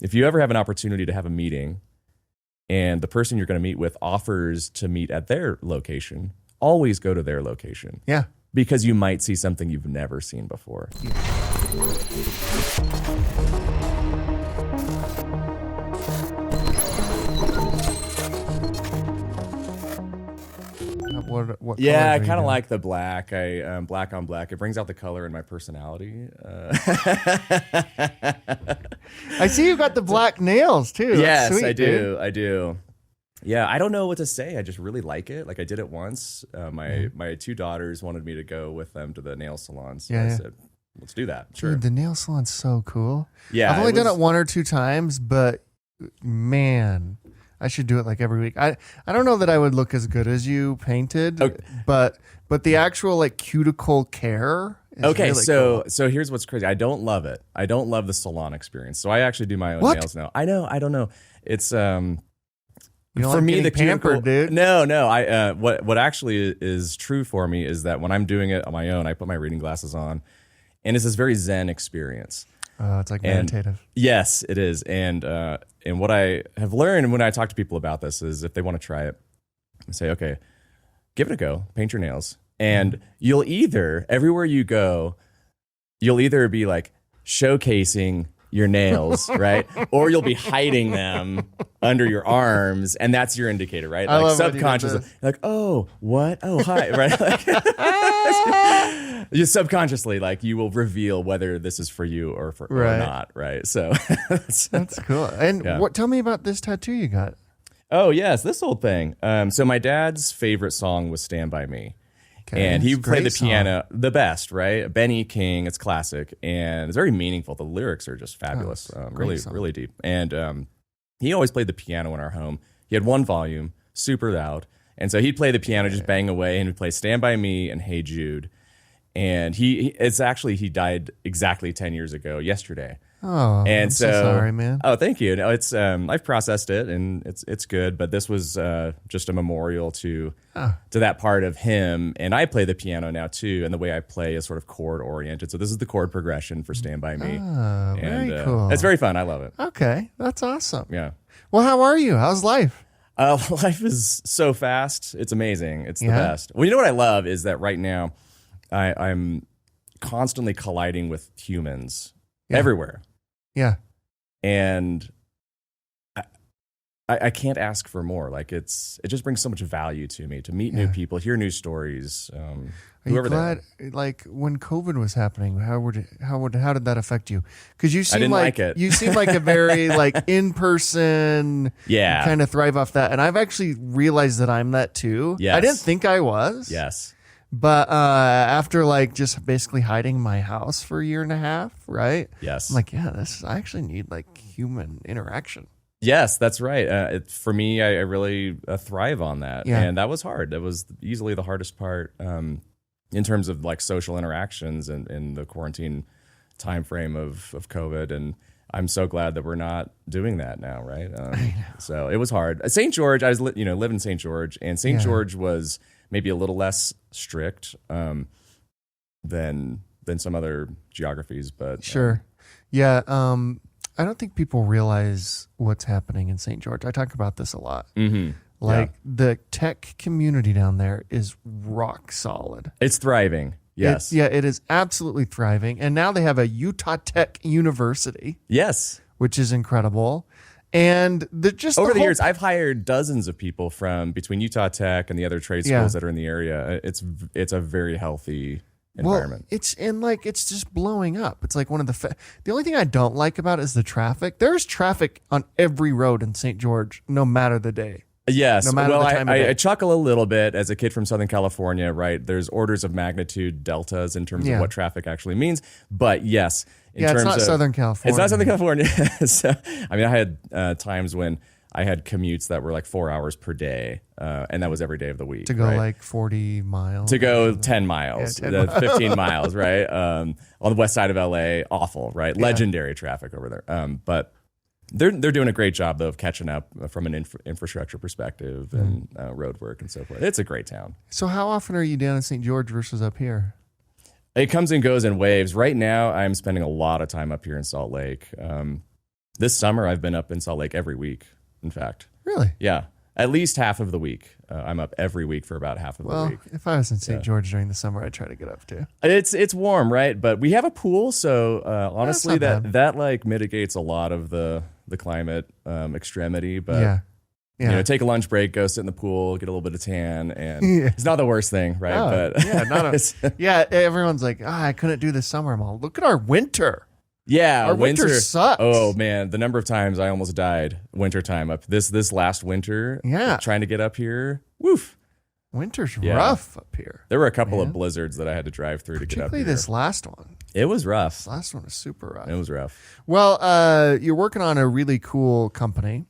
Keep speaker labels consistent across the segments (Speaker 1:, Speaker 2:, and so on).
Speaker 1: if you ever have an opportunity to have a meeting and the person you're going to meet with offers to meet at their location, always go to their location.
Speaker 2: Yeah.
Speaker 1: Because you might see something you've never seen before.
Speaker 2: What
Speaker 1: yeah, I
Speaker 2: colors are you
Speaker 1: kind of
Speaker 2: doing?
Speaker 1: like the black. Black on black. It brings out the color in my personality.
Speaker 2: I see you got the black nails too. That's
Speaker 1: Yes,
Speaker 2: sweet,
Speaker 1: I do.
Speaker 2: dude.
Speaker 1: I do. Yeah, I don't know what to say. I just really like it. Like I did it once. My two daughters wanted me to go with them to the nail salon, so I said, "Let's do that." Sure.
Speaker 2: Dude, the nail salon's so cool.
Speaker 1: Yeah,
Speaker 2: I've only done it 1 or 2 times, but man, I should do it like every week. I don't know that I would look as good as you painted,
Speaker 1: Okay.
Speaker 2: but the actual like cuticle care. Is
Speaker 1: Okay,
Speaker 2: really
Speaker 1: so
Speaker 2: cool.
Speaker 1: so here's what's crazy. I don't love it. I don't love the salon experience. So I actually do my own
Speaker 2: What?
Speaker 1: nails now. I know. I don't know. It's
Speaker 2: You don't
Speaker 1: for
Speaker 2: like
Speaker 1: me the
Speaker 2: getting pampered,
Speaker 1: cuticle,
Speaker 2: dude.
Speaker 1: No. I what actually is true for me is that when I'm doing it on my own, I put my reading glasses on, and it's this very zen experience.
Speaker 2: It's like meditative.
Speaker 1: Yes, it is. And what I have learned when I talk to people about this is if they want to try it, I say, okay, give it a go, paint your nails. And you'll either, everywhere you go, you'll either be like showcasing your nails, right? Or you'll be hiding them under your arms, and that's your indicator, right?
Speaker 2: I
Speaker 1: Like
Speaker 2: love when you do
Speaker 1: subconsciously,
Speaker 2: this.
Speaker 1: like, oh, what? Oh, hi, right? Like, just subconsciously, like you will reveal whether this is for you or
Speaker 2: Right.
Speaker 1: not, right? So
Speaker 2: That's cool. And
Speaker 1: Yeah.
Speaker 2: tell me about this tattoo you got.
Speaker 1: Oh, yes, this old thing. So my dad's favorite song was Stand By Me.
Speaker 2: Okay,
Speaker 1: And he
Speaker 2: it's a
Speaker 1: played the
Speaker 2: great song.
Speaker 1: piano the best, right? Benny King, it's classic. And it's very meaningful. The lyrics are just fabulous.
Speaker 2: it's a great
Speaker 1: Really,
Speaker 2: song.
Speaker 1: really deep. And he always played the piano in our home. He had one volume, super loud. And so he'd play the piano, just bang away, and he'd play Stand By Me and Hey Jude. And he died exactly 10 years ago yesterday.
Speaker 2: Oh,
Speaker 1: And
Speaker 2: I'm so sorry, man.
Speaker 1: Oh, thank you. No, it's I've processed it and it's good, but this was just a memorial to that part of him. And I play the piano now too, and the way I play is sort of chord oriented. So this is the chord progression for Stand By Me.
Speaker 2: Oh,
Speaker 1: and
Speaker 2: very cool.
Speaker 1: It's very fun. I love it.
Speaker 2: Okay, that's awesome.
Speaker 1: Yeah.
Speaker 2: Well, how are you? How's life?
Speaker 1: Life is so fast. It's amazing. It's the
Speaker 2: Yeah?
Speaker 1: best. Well, you know what I love is that right now I'm constantly colliding with humans everywhere.
Speaker 2: Yeah.
Speaker 1: And I can't ask for more. Like it just brings so much value to me to meet new people, hear new stories.
Speaker 2: Are you
Speaker 1: Whoever they are.
Speaker 2: glad? Like when COVID was happening, how did that affect you? Because you seem
Speaker 1: didn't like it.
Speaker 2: You seem like a very like in person.
Speaker 1: Yeah.
Speaker 2: Kind of thrive off that, and I've actually realized that I'm that too.
Speaker 1: Yes.
Speaker 2: I didn't think I was.
Speaker 1: Yes.
Speaker 2: But after like just basically hiding my house for a year and a half, right?
Speaker 1: Yes.
Speaker 2: I'm like, I actually need like human interaction.
Speaker 1: Yes, that's right. For me, I really thrive on that.
Speaker 2: Yeah.
Speaker 1: And that was hard. That was easily the hardest part in terms of like social interactions and in the quarantine time frame of COVID. And I'm so glad that we're not doing that now, right? So it was hard. St. George, I was live in St. George, and St. George was maybe a little less strict than some other geographies, but
Speaker 2: Sure. Yeah. I don't think people realize what's happening in St. George. I talk about this a lot.
Speaker 1: mm-hmm.
Speaker 2: Like the tech community down there is rock solid.
Speaker 1: It's thriving. Yes.
Speaker 2: It is absolutely thriving. And now they have a Utah Tech University,
Speaker 1: Yes.
Speaker 2: which is incredible. And
Speaker 1: Over the years, I've hired dozens of people from between Utah Tech and the other trade schools that are in the area. It's a very healthy environment.
Speaker 2: Well, it's just blowing up. It's like one of the only thing I don't like about it is the traffic. There's traffic on every road in St. George, no matter the day.
Speaker 1: Yes.
Speaker 2: No matter
Speaker 1: well,
Speaker 2: the time of day.
Speaker 1: I chuckle a little bit as a kid from Southern California, right? There's orders of magnitude deltas in terms of what traffic actually means. But yes,
Speaker 2: it's not Southern California.
Speaker 1: It's not Southern California. So, I mean, I had times when I had commutes that were like 4 hours per day, and that was every day of the week.
Speaker 2: To go
Speaker 1: right?
Speaker 2: like 40 miles.
Speaker 1: To go 10 miles, 15 miles, right? On the west side of LA, awful, right? Legendary traffic over there. But they're doing a great job, though, of catching up from an infrastructure perspective and road work and so forth. It's a great town.
Speaker 2: So how often are you down in St. George versus up here?
Speaker 1: It comes and goes in waves. Right now, I'm spending a lot of time up here in Salt Lake. This summer, I've been up in Salt Lake every week, in fact.
Speaker 2: Really?
Speaker 1: Yeah. At least half of the week. I'm up every week for about half of the week.
Speaker 2: If I was in St. George during the summer, I'd try to get up too.
Speaker 1: It's warm, right? But we have a pool, so honestly,
Speaker 2: not bad.
Speaker 1: that like mitigates a lot of the climate extremity. But take a lunch break, go sit in the pool, get a little bit of tan, and it's not the worst thing, right?
Speaker 2: Oh,
Speaker 1: But
Speaker 2: everyone's like, I couldn't do this summer. I'm all, look at our winter.
Speaker 1: Yeah,
Speaker 2: our winter sucks.
Speaker 1: Oh man, the number of times I almost died wintertime up this last winter.
Speaker 2: Yeah,
Speaker 1: trying to get up here. Woof.
Speaker 2: Winter's rough up here.
Speaker 1: There were a couple of blizzards that I had to drive through to get up here.
Speaker 2: Particularly this last one.
Speaker 1: It was rough.
Speaker 2: This last one was super rough.
Speaker 1: It was rough.
Speaker 2: Well, you're working on a really cool company.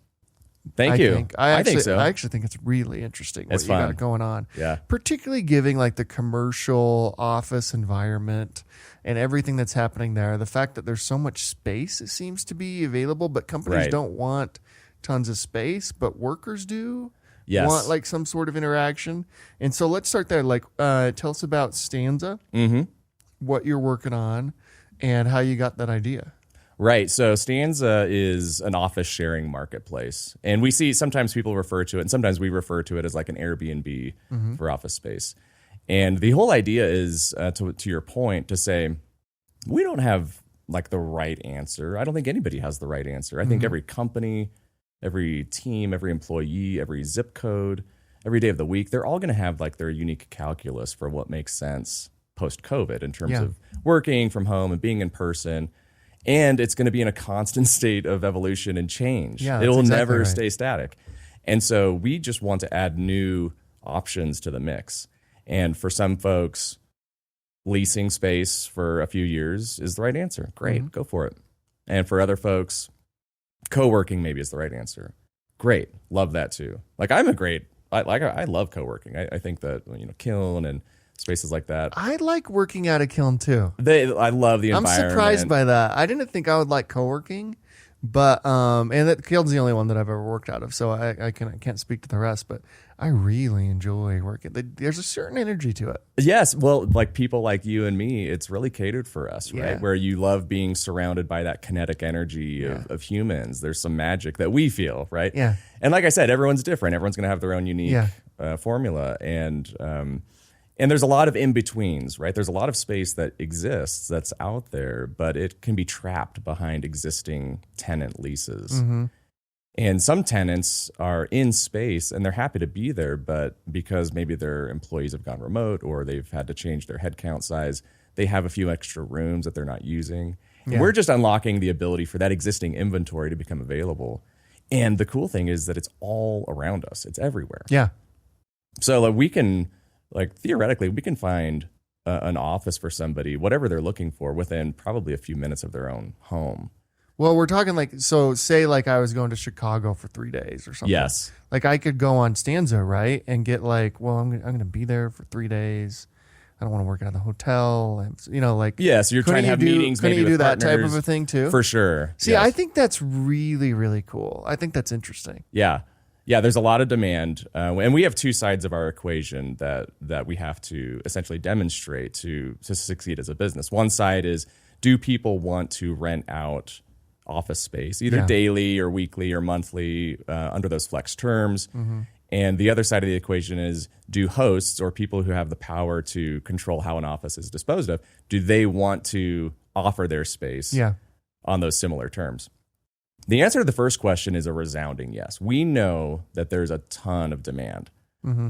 Speaker 1: Thank you.
Speaker 2: I
Speaker 1: think so.
Speaker 2: I actually think it's really interesting what
Speaker 1: It's
Speaker 2: you
Speaker 1: fun.
Speaker 2: got going on.
Speaker 1: Yeah.
Speaker 2: Particularly giving like the commercial office environment and everything that's happening there. The fact that there's so much space, it seems to be available, but companies
Speaker 1: Right.
Speaker 2: don't want tons of space, but workers do.
Speaker 1: Yes.
Speaker 2: Want like some sort of interaction. And so let's start there. Like, tell us about Stanza, what you're working on, and how you got that idea.
Speaker 1: Right. So Stanza is an office sharing marketplace. And we see sometimes people refer to it, and sometimes we refer to it as like an Airbnb for office space. And the whole idea is, to your point, to say, we don't have like the right answer. I don't think anybody has the right answer. I think every company, every team, every employee, every zip code, every day of the week, they're all going to have like their unique calculus for what makes sense post-COVID in terms of working from home and being in person. And it's going to be in a constant state of evolution and change.
Speaker 2: Yeah,
Speaker 1: it will
Speaker 2: exactly
Speaker 1: never
Speaker 2: right.
Speaker 1: stay static. And so we just want to add new options to the mix. And for some folks, leasing space for a few years is the right answer. Great, go for it. And for other folks, co-working maybe is the right answer. Great, love that too. Like I love co-working. I think that Kiln and spaces like that.
Speaker 2: I like working at a kiln too.
Speaker 1: I love the environment.
Speaker 2: I'm surprised by that. I didn't think I would like co-working, but and that kiln's the only one that I've ever worked out of, so I can't speak to the rest. But I really enjoy working. There's a certain energy to it.
Speaker 1: Yes, well, like people like you and me, it's really catered for us, right?
Speaker 2: Yeah.
Speaker 1: Where you love being surrounded by that kinetic energy of humans. There's some magic that we feel, right?
Speaker 2: Yeah.
Speaker 1: And like I said, everyone's different. Everyone's going to have their own unique formula, and there's a lot of in-betweens, right? There's a lot of space that exists that's out there, but it can be trapped behind existing tenant leases. And some tenants are in space and they're happy to be there, but because maybe their employees have gone remote or they've had to change their headcount size, they have a few extra rooms that they're not using.
Speaker 2: Yeah.
Speaker 1: We're just unlocking the ability for that existing inventory to become available. And the cool thing is that it's all around us. It's everywhere.
Speaker 2: Yeah.
Speaker 1: So like we can... theoretically, we can find an office for somebody, whatever they're looking for, within probably a few minutes of their own home.
Speaker 2: Well, we're talking say I was going to Chicago for 3 days or something.
Speaker 1: Yes.
Speaker 2: Like I could go on Stanza, right? And get I'm going to be there for 3 days. I don't want to work out of the hotel. So you're
Speaker 1: trying to have meetings.
Speaker 2: Couldn't
Speaker 1: maybe
Speaker 2: you do
Speaker 1: with
Speaker 2: that type
Speaker 1: partners.
Speaker 2: of a thing too?
Speaker 1: For sure.
Speaker 2: See,
Speaker 1: yes.
Speaker 2: I think that's really, really cool. I think that's interesting.
Speaker 1: Yeah. Yeah, there's a lot of demand, and we have two sides of our equation that we have to essentially demonstrate to succeed as a business. One side is, do people want to rent out office space, either daily or weekly or monthly, under those flex terms? And the other side of the equation is, do hosts or people who have the power to control how an office is disposed of, do they want to offer their space on those similar terms? The answer to the first question is a resounding yes. We know that there's a ton of demand.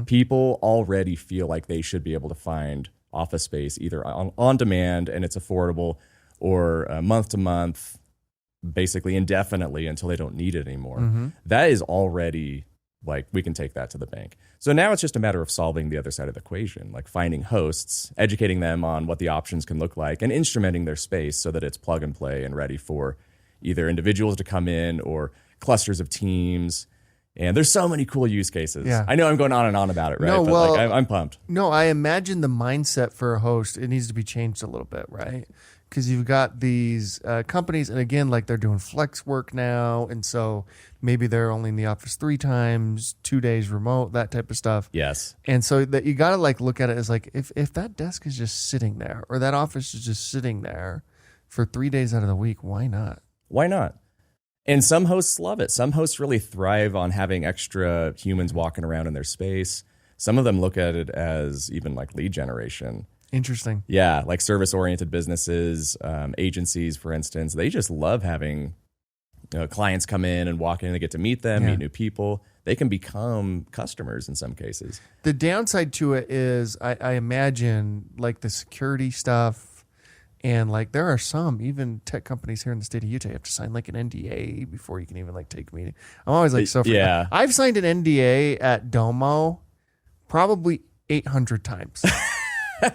Speaker 1: People already feel like they should be able to find office space either on demand and it's affordable, or month to month, basically indefinitely until they don't need it anymore. That is already like, we can take that to the bank. So now it's just a matter of solving the other side of the equation, like finding hosts, educating them on what the options can look like, and instrumenting their space so that it's plug and play and ready for either individuals to come in or clusters of teams. And there's so many cool use cases.
Speaker 2: Yeah.
Speaker 1: I know I'm going on and on about it, right?
Speaker 2: No,
Speaker 1: but
Speaker 2: well,
Speaker 1: I'm pumped.
Speaker 2: No, I imagine the mindset for a host, it needs to be changed a little bit, right? Because you've got these companies, and again, like they're doing flex work now. And so maybe they're only in the office 3 times, 2 days remote, that type of stuff.
Speaker 1: Yes.
Speaker 2: And so that you got to like look at it as like, if that desk is just sitting there, or that office is just sitting there for 3 days out of the week, why not?
Speaker 1: Why not? And some hosts love it. Some hosts really thrive on having extra humans walking around in their space. Some of them look at it as even like lead generation.
Speaker 2: Interesting.
Speaker 1: Yeah, like service-oriented businesses, agencies, for instance, they just love having clients come in and walk in and get to meet them, meet new people. They can become customers in some cases.
Speaker 2: The downside to it is I imagine like the security stuff, and like there are some even tech companies here in the state of Utah, you have to sign like an NDA before you can even like take a meeting. I'm always like, so
Speaker 1: yeah.
Speaker 2: I've signed an NDA at Domo probably 800 times.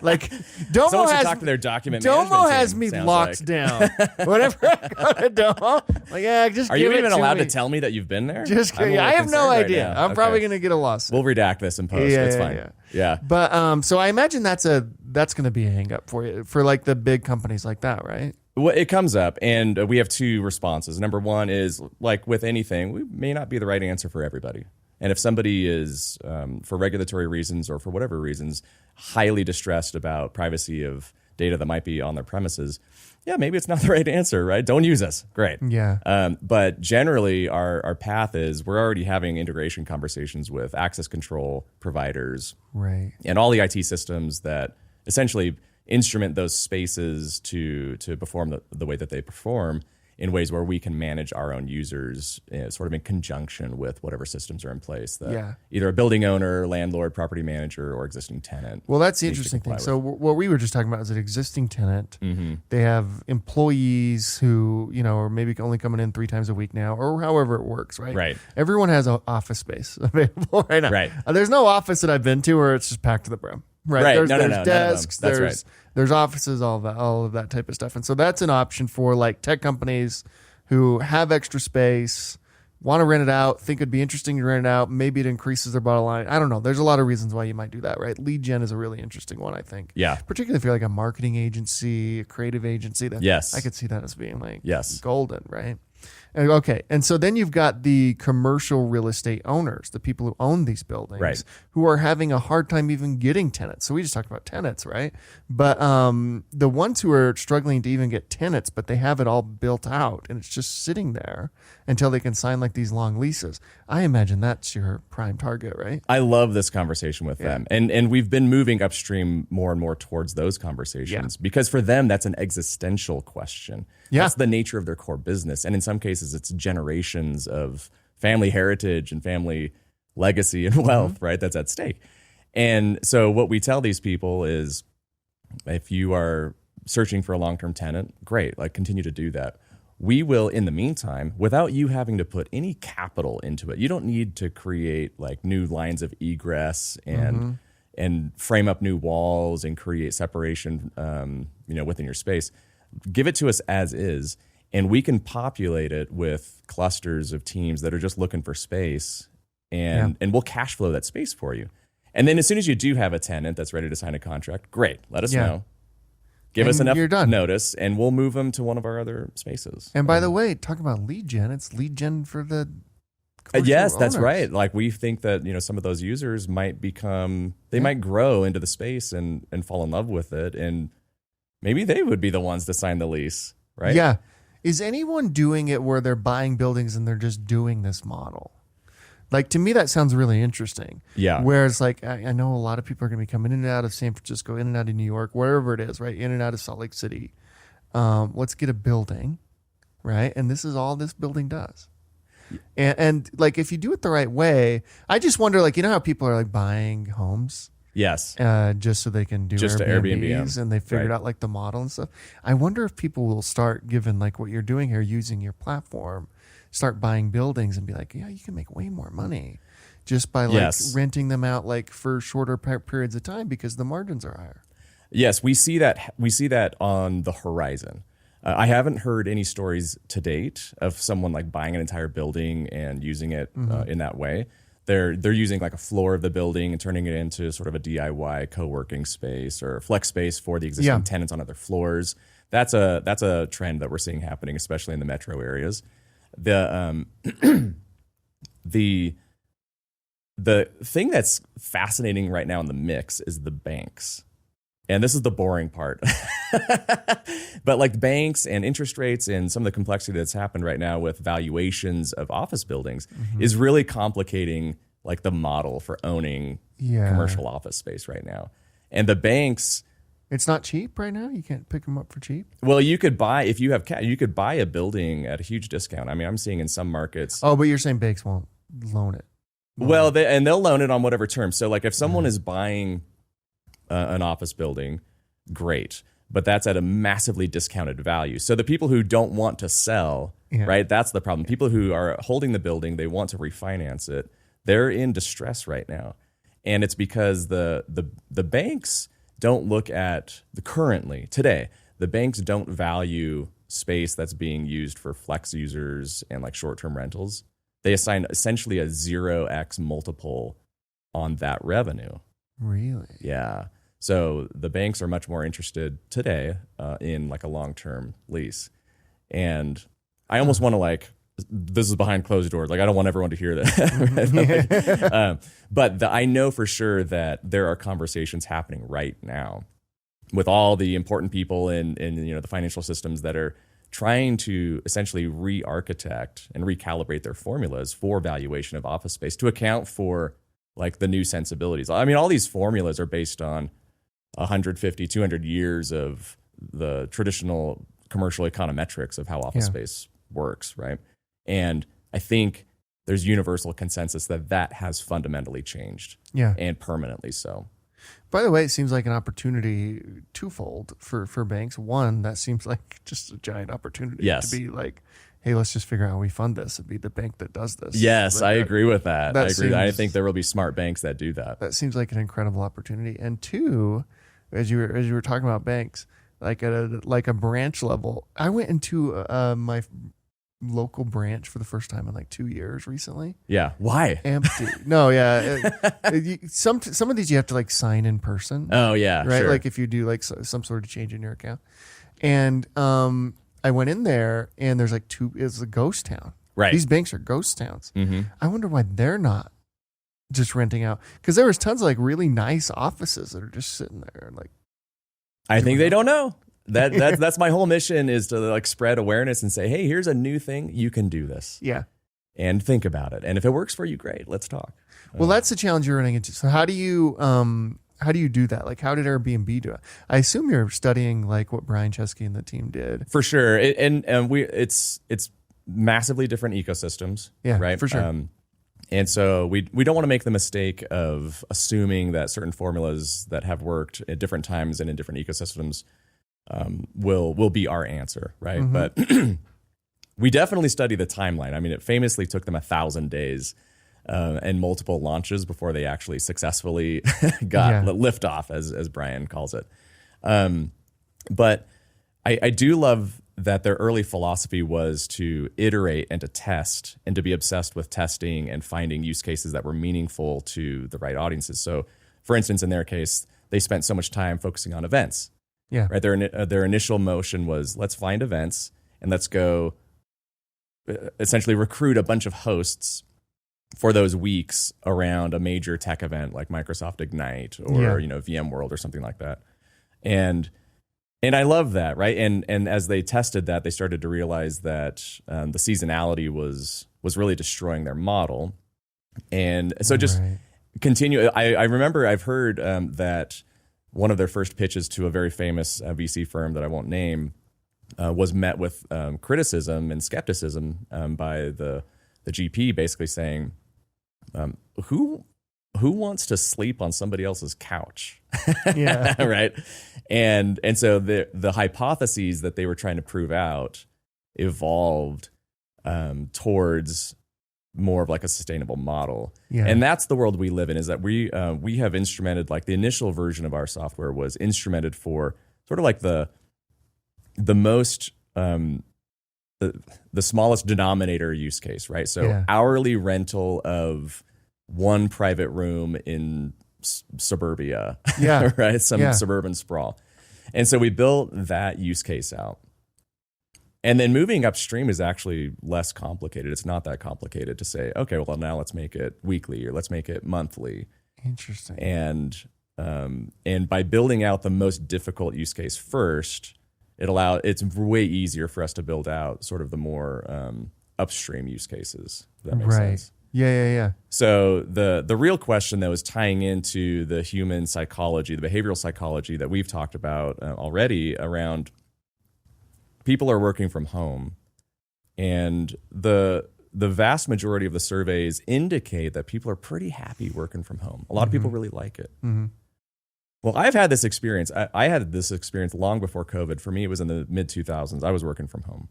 Speaker 2: Like Domo
Speaker 1: Someone should
Speaker 2: has
Speaker 1: talk to their document
Speaker 2: Domo
Speaker 1: management
Speaker 2: has
Speaker 1: team,
Speaker 2: me
Speaker 1: sounds
Speaker 2: locked
Speaker 1: like.
Speaker 2: down. Whenever I go to Domo, like just
Speaker 1: Are
Speaker 2: give
Speaker 1: you
Speaker 2: it
Speaker 1: even
Speaker 2: to
Speaker 1: allowed
Speaker 2: me.
Speaker 1: to tell me that you've been there?
Speaker 2: Just
Speaker 1: I'm a
Speaker 2: kidding.
Speaker 1: little
Speaker 2: I have no
Speaker 1: concerned right
Speaker 2: idea.
Speaker 1: now.
Speaker 2: I'm probably gonna get a lawsuit.
Speaker 1: We'll redact this in post. It's fine. Yeah.
Speaker 2: But so I imagine that's going to be a hang up for you for like the big companies like that, right?
Speaker 1: Well, it comes up, and we have two responses. Number one is, like with anything, we may not be the right answer for everybody. And if somebody is, for regulatory reasons or for whatever reasons, highly distressed about privacy of data that might be on their premises, yeah, maybe it's not the right answer, right? Don't use us. Great.
Speaker 2: Yeah.
Speaker 1: But generally, our path is we're already having integration conversations with access control providers,
Speaker 2: Right.
Speaker 1: and all the IT systems that essentially instrument those spaces to perform the way that they perform in ways where we can manage our own users sort of in conjunction with whatever systems are in place that either a building owner, landlord, property manager, or existing tenant.
Speaker 2: Well, that's the interesting thing. So what we were just talking about is an existing tenant. Mm-hmm. They have employees who, are maybe only coming in 3 times a week now, or however it works, right?
Speaker 1: Right.
Speaker 2: Everyone has an office space available right now.
Speaker 1: Right.
Speaker 2: There's no office that I've been to where it's just packed to the brim. Right. There's desks, there's offices, all of that type of stuff. And so that's an option for like tech companies who have extra space, want to rent it out, think it'd be interesting to rent it out. Maybe it increases their bottom line. I don't know. There's a lot of reasons why you might do that, right? Lead gen is a really interesting one, I think.
Speaker 1: Yeah.
Speaker 2: Particularly if you're like a marketing agency, a creative agency.
Speaker 1: Yes.
Speaker 2: I could see that as being like
Speaker 1: golden,
Speaker 2: right? Okay. And so then you've got the commercial real estate owners, the people who own these buildings, who are having a hard time even getting tenants. So we just talked about tenants, right? But the ones who are struggling to even get tenants, but they have it all built out and it's just sitting there until they can sign like these long leases. I imagine that's your prime target, right?
Speaker 1: I love this conversation with them. And we've been moving upstream more and more towards those conversations because for them, that's an existential question. Yeah. That's the nature of their core business. And in some cases, it's generations of family heritage and family legacy and wealth, right? That's at stake. And so what we tell these people is if you are searching for a long-term tenant, great, like continue to do that. We will, in the meantime, without you having to put any capital into it, you don't need to create like new lines of egress and frame up new walls and create separation, within your space. Give it to us as is, and we can populate it with clusters of teams that are just looking for space, and we'll cash flow that space for you. And then as soon as you do have a tenant that's ready to sign a contract, great, let us know. Give us enough notice, and we'll move them to one of our other spaces.
Speaker 2: And by the way, talking about lead gen, it's lead gen for the
Speaker 1: yes,
Speaker 2: owners.
Speaker 1: That's right. Like we think that some of those users might might grow into the space and fall in love with it, and maybe they would be the ones to sign the lease, right?
Speaker 2: Yeah. Is anyone doing it where they're buying buildings and they're just doing this model? Like, to me, that sounds really interesting.
Speaker 1: Yeah.
Speaker 2: Whereas, like, I know a lot of people are going to be coming in and out of San Francisco, in and out of New York, wherever it is, right? In and out of Salt Lake City. Let's get a building, right? And this is all this building does. And like, if you do it the right way, I just wonder, like, how people are, like, buying homes?
Speaker 1: Yes.
Speaker 2: Just so they can do
Speaker 1: just
Speaker 2: Airbnbs and they figured out, like, the model and stuff. I wonder if people will start, given, like, what you're doing here, using your platform, start buying buildings and be like, yeah, you can make way more money just by like renting them out like for shorter periods of time because the margins are higher.
Speaker 1: Yes, we see that. We see that on the horizon. I haven't heard any stories to date of someone like buying an entire building and using it in that way. They're using like a floor of the building and turning it into sort of a DIY co-working space or flex space for the existing tenants on other floors. That's a trend that we're seeing happening, especially in the metro areas. The thing that's fascinating right now in the mix is the banks. And this is the boring part. But like banks and interest rates and some of the complexity that's happened right now with valuations of office buildings is really complicating like the model for owning commercial office space right now. And the banks,
Speaker 2: it's not cheap right now. You can't pick them up for cheap.
Speaker 1: well, you could buy, if you have cash, you could buy a building at a huge discount. I mean, I'm seeing in some markets.
Speaker 2: Oh, but you're saying banks won't loan it.
Speaker 1: Well, they'll loan it on whatever terms. So like if someone is buying an office building, great. But that's at a massively discounted value. So the people who don't want to sell, right, that's the problem. People who are holding the building, they want to refinance it. They're in distress right now. And it's because the banks don't look at today, the banks don't value space that's being used for flex users and like short-term rentals. They assign essentially a 0x multiple on that revenue.
Speaker 2: Really?
Speaker 1: Yeah. So the banks are much more interested today in like a long-term lease. And I almost want to like, this is behind closed doors. Like I don't want everyone to hear that. But I know for sure that there are conversations happening right now with all the important people in the financial systems that are trying to essentially re-architect and recalibrate their formulas for valuation of office space to account for like the new sensibilities. I mean, all these formulas are based on 150, 200 years of the traditional commercial econometrics of how office space works, right? And I think there's universal consensus that has fundamentally changed, and permanently so.
Speaker 2: By the way, it seems like an opportunity twofold for banks. One, that seems like just a giant opportunity to be like, hey, let's just figure out how we fund this and be the bank that does this.
Speaker 1: Yes,
Speaker 2: like
Speaker 1: I agree with that. I agree.
Speaker 2: Seems,
Speaker 1: I think there will be smart banks that do that.
Speaker 2: That seems like an incredible opportunity. And two, as you were talking about banks, like at a branch level, I went into my local branch for the first time in like 2 years recently.
Speaker 1: Yeah. Why?
Speaker 2: Empty. No, some of these you have to like sign in person.
Speaker 1: Oh yeah.
Speaker 2: Right.
Speaker 1: Sure.
Speaker 2: Like if you do like some sort of change in your account. And I went in there and there's like it's a ghost town.
Speaker 1: Right.
Speaker 2: These banks are ghost towns.
Speaker 1: Mm-hmm.
Speaker 2: I wonder why they're not just renting out, because there was tons of like really nice offices that are just sitting there and like.
Speaker 1: I think they don't know. That's my whole mission, is to like spread awareness and say, hey, here's a new thing. You can do this.
Speaker 2: Yeah.
Speaker 1: And think about it. And if it works for you, great. Let's talk.
Speaker 2: Well, that's the challenge you're running into. So how do you do that? Like, how did Airbnb do it? I assume you're studying like what Brian Chesky and the team did.
Speaker 1: For sure. It's massively different ecosystems.
Speaker 2: Yeah,
Speaker 1: right.
Speaker 2: For sure.
Speaker 1: And so we don't want to make the mistake of assuming that certain formulas that have worked at different times and in different ecosystems will be our answer, right?
Speaker 2: Mm-hmm.
Speaker 1: But we definitely study the timeline. I mean, it famously took them 1,000 days and multiple launches before they actually successfully got liftoff, as Brian calls it. But I do love that their early philosophy was to iterate and to test and to be obsessed with testing and finding use cases that were meaningful to the right audiences. So, for instance, in their case, they spent so much time focusing on events.
Speaker 2: Yeah.
Speaker 1: Right. Their initial motion was, let's find events and let's go essentially recruit a bunch of hosts for those weeks around a major tech event like Microsoft Ignite or VMworld or something like that. And I love that, right? And as they tested that, they started to realize that the seasonality was really destroying their model. And so just continue. I remember I've heard that one of their first pitches to a very famous VC firm that I won't name was met with criticism and skepticism by the GP, basically saying, who wants to sleep on somebody else's couch?
Speaker 2: Yeah.
Speaker 1: Right. And so the hypotheses that they were trying to prove out evolved towards more of like a sustainable model.
Speaker 2: Yeah.
Speaker 1: And that's the world we live in, is that we have instrumented, like the initial version of our software was instrumented for sort of like the most the smallest denominator use case, right? So hourly rental of one private room in suburbia, right? Some suburban sprawl. And so we built that use case out. And then moving upstream is actually less complicated. It's not that complicated to say, okay, well, now let's make it weekly or let's make it monthly.
Speaker 2: Interesting.
Speaker 1: And And by building out the most difficult use case first, it's way easier for us to build out sort of the more upstream use cases. If that makes sense.
Speaker 2: Yeah.
Speaker 1: So the real question that was tying into the human psychology, the behavioral psychology that we've talked about already around people are working from home, and the vast majority of the surveys indicate that people are pretty happy working from home. A lot of people really like it.
Speaker 2: Mm-hmm.
Speaker 1: Well, I've had this experience. I had this experience long before COVID. For me, it was in the mid 2000s. I was working from home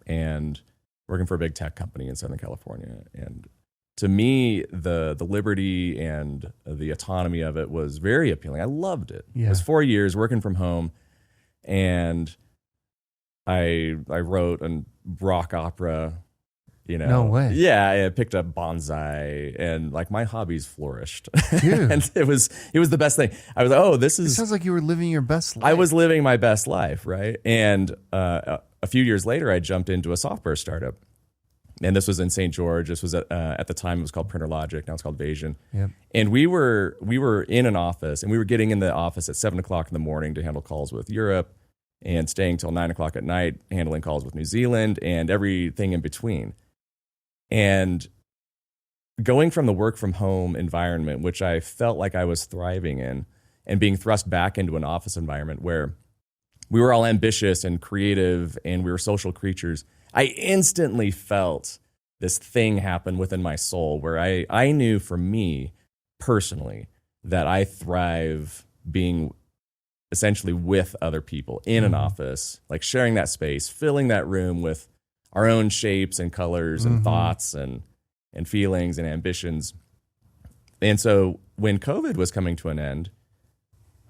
Speaker 1: and working for a big tech company in Southern California. And to me, the liberty and the autonomy of it was very appealing. I loved it.
Speaker 2: Yeah.
Speaker 1: It was 4 years working from home, and I wrote a rock opera.
Speaker 2: No way.
Speaker 1: Yeah, I picked up bonsai, and like my hobbies flourished.
Speaker 2: Dude.
Speaker 1: And it was the best thing. I was like, oh, this
Speaker 2: It
Speaker 1: is.
Speaker 2: sounds like you were living your best life.
Speaker 1: I was living my best life, right? And a few years later, I jumped into a software startup, and this was in St. George. This was at the time it was called Printer Logic. Now it's called Vasion.
Speaker 2: Yep.
Speaker 1: And we were in an office, and we were getting in the office at 7:00 in the morning to handle calls with Europe, and staying till 9:00 at night handling calls with New Zealand and everything in between. And going from the work from home environment, which I felt like I was thriving in, and being thrust back into an office environment where we were all ambitious and creative and we were social creatures, I instantly felt this thing happen within my soul where I knew for me personally that I thrive being essentially with other people in an office, like sharing that space, filling that room with our own shapes and colors and thoughts and feelings and ambitions. And so when COVID was coming to an end,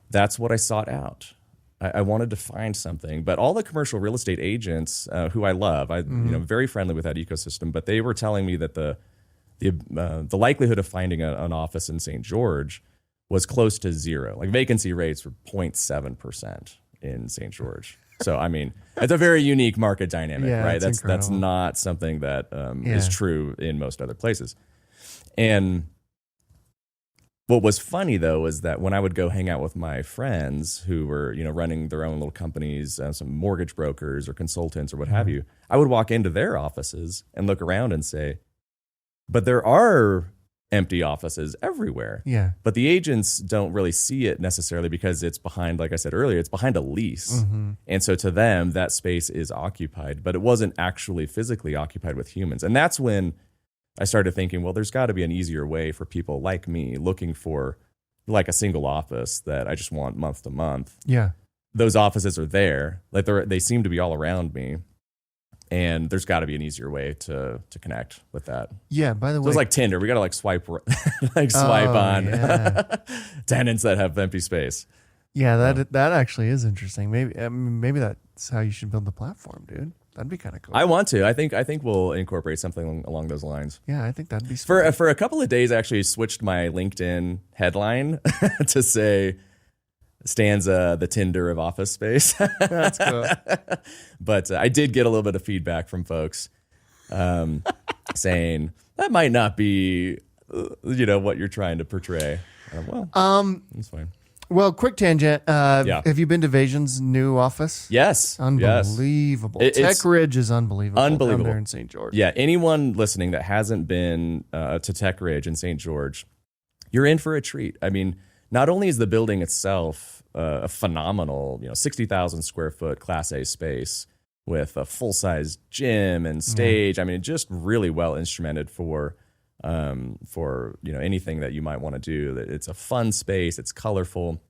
Speaker 1: that's what I sought out. I wanted to find something, but all the commercial real estate agents who I love, very friendly with that ecosystem, but they were telling me that the likelihood of finding an office in St. George was close to zero. Like vacancy rates were 0.7% in St. George. So, I mean, it's a very unique market dynamic,
Speaker 2: Yeah,
Speaker 1: right?
Speaker 2: it's
Speaker 1: That's
Speaker 2: incredible.
Speaker 1: not something that is true in most other places. And what was funny, though, is that when I would go hang out with my friends who were, running their own little companies, some mortgage brokers or consultants or what have you, I would walk into their offices and look around and say, but there are empty offices everywhere.
Speaker 2: Yeah.
Speaker 1: But the agents don't really see it necessarily because it's behind, like I said earlier, it's behind a lease. And so to them, that space is occupied, but it wasn't actually physically occupied with humans. And that's when I started thinking, well, there's got to be an easier way for people like me looking for like a single office that I just want month to month.
Speaker 2: Yeah.
Speaker 1: Those offices are there. Like they seem to be all around me. And there's got to be an easier way to connect with that.
Speaker 2: Yeah. By the
Speaker 1: So
Speaker 2: way,
Speaker 1: it's like Tinder. We got to like swipe on
Speaker 2: yeah.
Speaker 1: tenants that have empty space.
Speaker 2: Yeah, that actually is interesting. Maybe that's how you should build the platform, dude. That'd be kind of cool.
Speaker 1: I want to. I think we'll incorporate something along those lines.
Speaker 2: Yeah, I think that'd be smart.
Speaker 1: For a couple of days, I actually switched my LinkedIn headline to say Stanza, the Tinder of office space.
Speaker 2: That's cool.
Speaker 1: But I did get a little bit of feedback from folks saying that might not be, what you're trying to portray. That's fine.
Speaker 2: Well, quick tangent.
Speaker 1: Yeah.
Speaker 2: Have you been to Vasion's new office?
Speaker 1: Yes.
Speaker 2: Unbelievable.
Speaker 1: It's
Speaker 2: Techridge is unbelievable.
Speaker 1: unbelievable.
Speaker 2: Down there in St. George.
Speaker 1: Yeah. Anyone listening that hasn't been to Techridge in St. George, you're in for a treat. I mean, not only is the building itself a phenomenal, 60,000 square foot Class A space with a full size gym and stage. I mean, just really well instrumented for anything that you might want to do. It's a fun space. It's colorful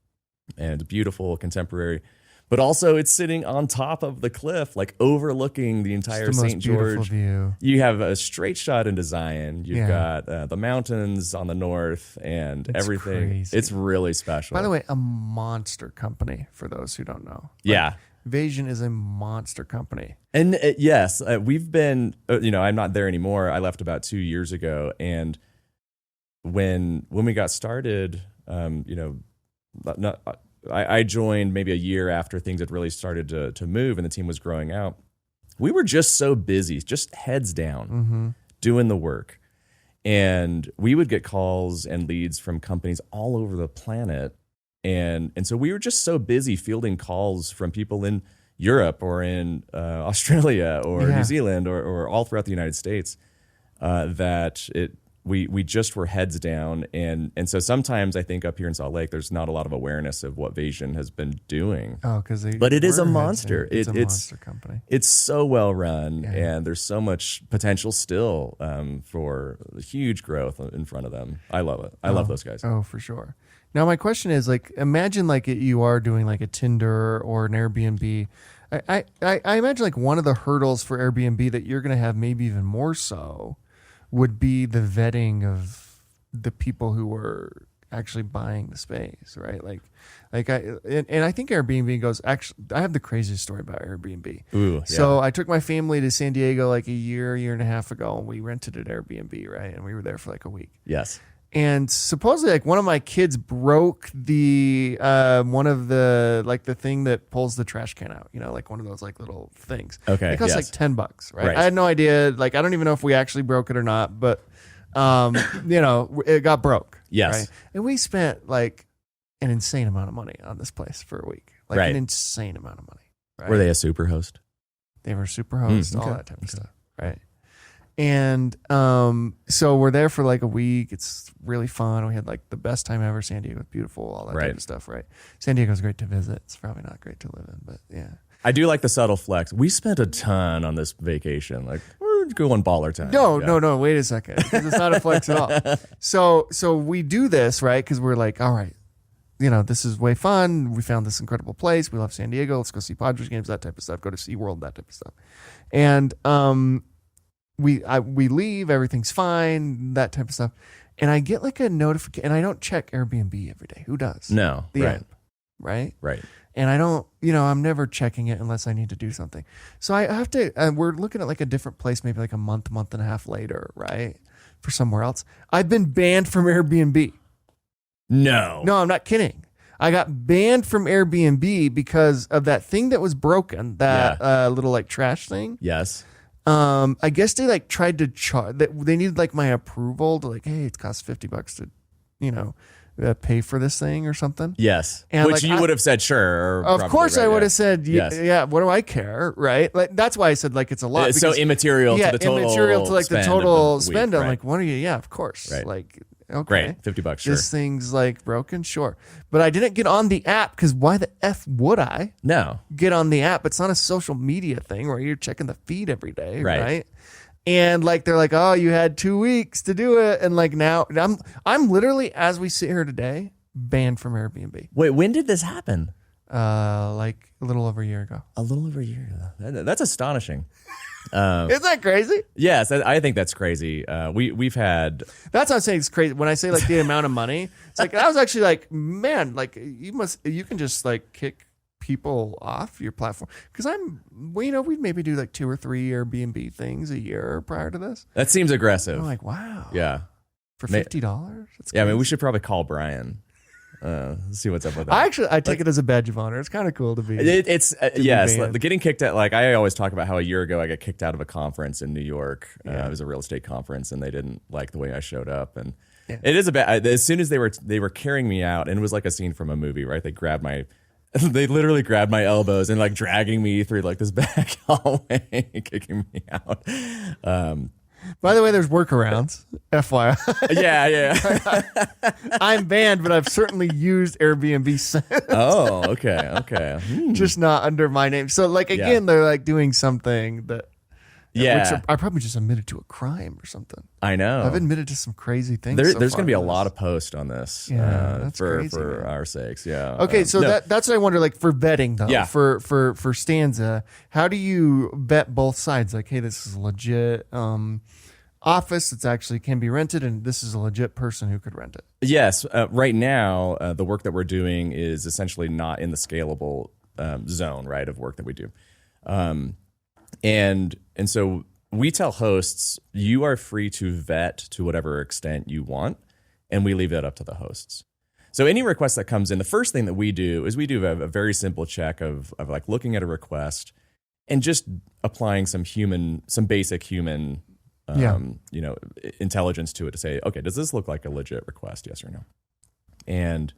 Speaker 1: and beautiful, contemporary. But also, it's sitting on top of the cliff, like overlooking the entire
Speaker 2: It's the most
Speaker 1: St.
Speaker 2: beautiful
Speaker 1: George.
Speaker 2: view.
Speaker 1: You have a straight shot into Zion. You've
Speaker 2: Yeah.
Speaker 1: got the mountains on the north and
Speaker 2: It's
Speaker 1: everything.
Speaker 2: crazy.
Speaker 1: It's really special.
Speaker 2: By the way, a monster company for those who don't know.
Speaker 1: Yeah.
Speaker 2: Vasion is a monster company.
Speaker 1: And yes, we've been, I'm not there anymore. I left about 2 years ago. And when we got started, I joined maybe a year after things had really started to move and the team was growing out. We were just so busy, just heads down, doing the work. And we would get calls and leads from companies all over the planet. And so we were just so busy fielding calls from people in Europe or in Australia or New Zealand or all throughout the United States that we just were heads down. And so sometimes I think up here in Salt Lake, there's not a lot of awareness of what Vasion has been doing.
Speaker 2: Oh, because
Speaker 1: but it is a monster.
Speaker 2: It's a monster company.
Speaker 1: It's so well run, and there's so much potential still for huge growth in front of them. I love it. I love those guys.
Speaker 2: Oh, for sure. Now, my question is, like, imagine like you are doing like a Tinder or an Airbnb. I imagine like one of the hurdles for Airbnb that you're going to have, maybe even more so, would be the vetting of the people who are actually buying the space, right? I think Airbnb goes, actually, I have the craziest story about Airbnb.
Speaker 1: Ooh, yeah.
Speaker 2: So I took my family to San Diego like a year and a half ago, and we rented an Airbnb, right? And we were there for like a week.
Speaker 1: Yes.
Speaker 2: And supposedly, like, one of my kids broke the one of the, like, the thing that pulls the trash can out, you know, like one of those like little things.
Speaker 1: Okay.
Speaker 2: It costs
Speaker 1: yes.
Speaker 2: like $10, right? I had no idea. Like, I don't even know if we actually broke it or not, but you know, it got broke.
Speaker 1: Yes.
Speaker 2: Right? And we spent like an insane amount of money on this place for a week, like an insane amount of money. Right?
Speaker 1: Were they a super host?
Speaker 2: They were super host,
Speaker 1: okay.
Speaker 2: all that type of stuff, right? And so we're there for like a week. It's really fun. We had like the best time ever. San Diego's beautiful, all that type of stuff, right? San Diego's great to visit. It's probably not great to live in, but yeah.
Speaker 1: I do like the subtle flex. We spent a ton on this vacation. Like, we're going baller time.
Speaker 2: No. Wait a second. It's not a flex at all. So we do this, right? Because we're like, all right, you know, this is way fun. We found this incredible place. We love San Diego. Let's go see Padres games, that type of stuff. Go to SeaWorld, that type of stuff. And we leave, everything's fine, that type of stuff. And I get like a notification, and I don't check Airbnb every day. Who does?
Speaker 1: No.
Speaker 2: The
Speaker 1: right.
Speaker 2: app, right?
Speaker 1: Right.
Speaker 2: And I don't, you know, I'm never checking it unless I need to do something. So I have to, we're looking at like a different place, maybe like a month and a half later, right? For somewhere else. I've been banned from Airbnb.
Speaker 1: No,
Speaker 2: I'm not kidding. I got banned from Airbnb because of that thing that was broken, that little like trash thing.
Speaker 1: Yes.
Speaker 2: I guess they like tried to charge that they needed like my approval to like, hey, it costs $50 to, you know, pay for this thing or something.
Speaker 1: Yes.
Speaker 2: And
Speaker 1: which
Speaker 2: like,
Speaker 1: you would have said sure.
Speaker 2: Of course I would have said,
Speaker 1: yes.
Speaker 2: Yeah, what do I care, right? Like that's why I said like it's a lot.
Speaker 1: It's so immaterial to the total
Speaker 2: immaterial to like the total spend. I'm
Speaker 1: right.
Speaker 2: like, what are you? Yeah, of course.
Speaker 1: Right.
Speaker 2: Like, okay.
Speaker 1: Great. $50, sure.
Speaker 2: This thing's like broken, sure. But I didn't get on the app because why the F would I
Speaker 1: No.
Speaker 2: get on the app? It's not a social media thing where you're checking the feed every day,
Speaker 1: Right.
Speaker 2: right? And like they're like, oh, you had 2 weeks to do it, and like now I'm literally, as we sit here today, banned from Airbnb.
Speaker 1: Wait, when did this happen?
Speaker 2: Like a little over a year ago.
Speaker 1: A little over a year. That's astonishing.
Speaker 2: Isn't that crazy?
Speaker 1: Yes, I think that's crazy. We've had.
Speaker 2: That's what I'm saying. It's crazy when I say like the amount of money. It's like I was actually like, man, like you can just like kick people off your platform because we'd maybe do like 2 or 3 Airbnb things a year prior to this.
Speaker 1: That seems aggressive.
Speaker 2: I'm like, wow.
Speaker 1: Yeah.
Speaker 2: For $50.
Speaker 1: Yeah, I mean, we should probably call Brian. See what's up with that.
Speaker 2: I take it as a badge of honor. It's kind of cool to be.
Speaker 1: It's yes, getting kicked out. Like I always talk about how a year ago I got kicked out of a conference in New York. It was a real estate conference, and they didn't like the way I showed up. And it is a bad. As soon as they were carrying me out, and it was like a scene from a movie, right? They literally grabbed my elbows and like dragging me through like this back hallway, kicking me out.
Speaker 2: By the way, there's workarounds, FYI.
Speaker 1: Yeah.
Speaker 2: I'm banned, but I've certainly used Airbnb since.
Speaker 1: Oh, okay.
Speaker 2: Just not under my name. So, like, again, they're like doing something that.
Speaker 1: Yeah.
Speaker 2: Which I probably just admitted to a crime or something.
Speaker 1: I know.
Speaker 2: I've admitted to some crazy things.
Speaker 1: There's going to be a lot of posts on this.
Speaker 2: That's crazy,
Speaker 1: for our sakes. Yeah.
Speaker 2: Okay, so that's what I wonder. Like for vetting, though.
Speaker 1: Yeah.
Speaker 2: For Stanza, how do you vet both sides? Like, hey, this is a legit office that's actually can be rented, and this is a legit person who could rent it. Yes.
Speaker 1: Right now, the work that we're doing is essentially not in the scalable zone, right, of work that we do. And so we tell hosts, you are free to vet to whatever extent you want, and we leave that up to the hosts. So any request that comes in, the first thing that we do is we do a very simple check of like looking at a request and just applying some basic human intelligence to it to say, okay, does this look like a legit request? Yes or no? And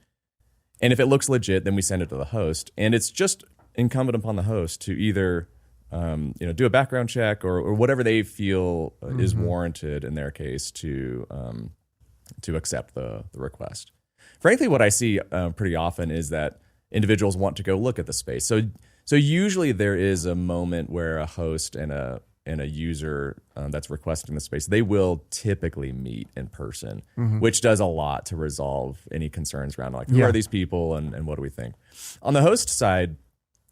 Speaker 1: if it looks legit, then we send it to the host, and it's just incumbent upon the host to either do a background check or whatever they feel is warranted in their case to accept the request. Frankly, what I see pretty often is that individuals want to go look at the space. So usually there is a moment where a host and a user that's requesting the space, they will typically meet in person, which does a lot to resolve any concerns around like who are these people and what do we think. On the host side,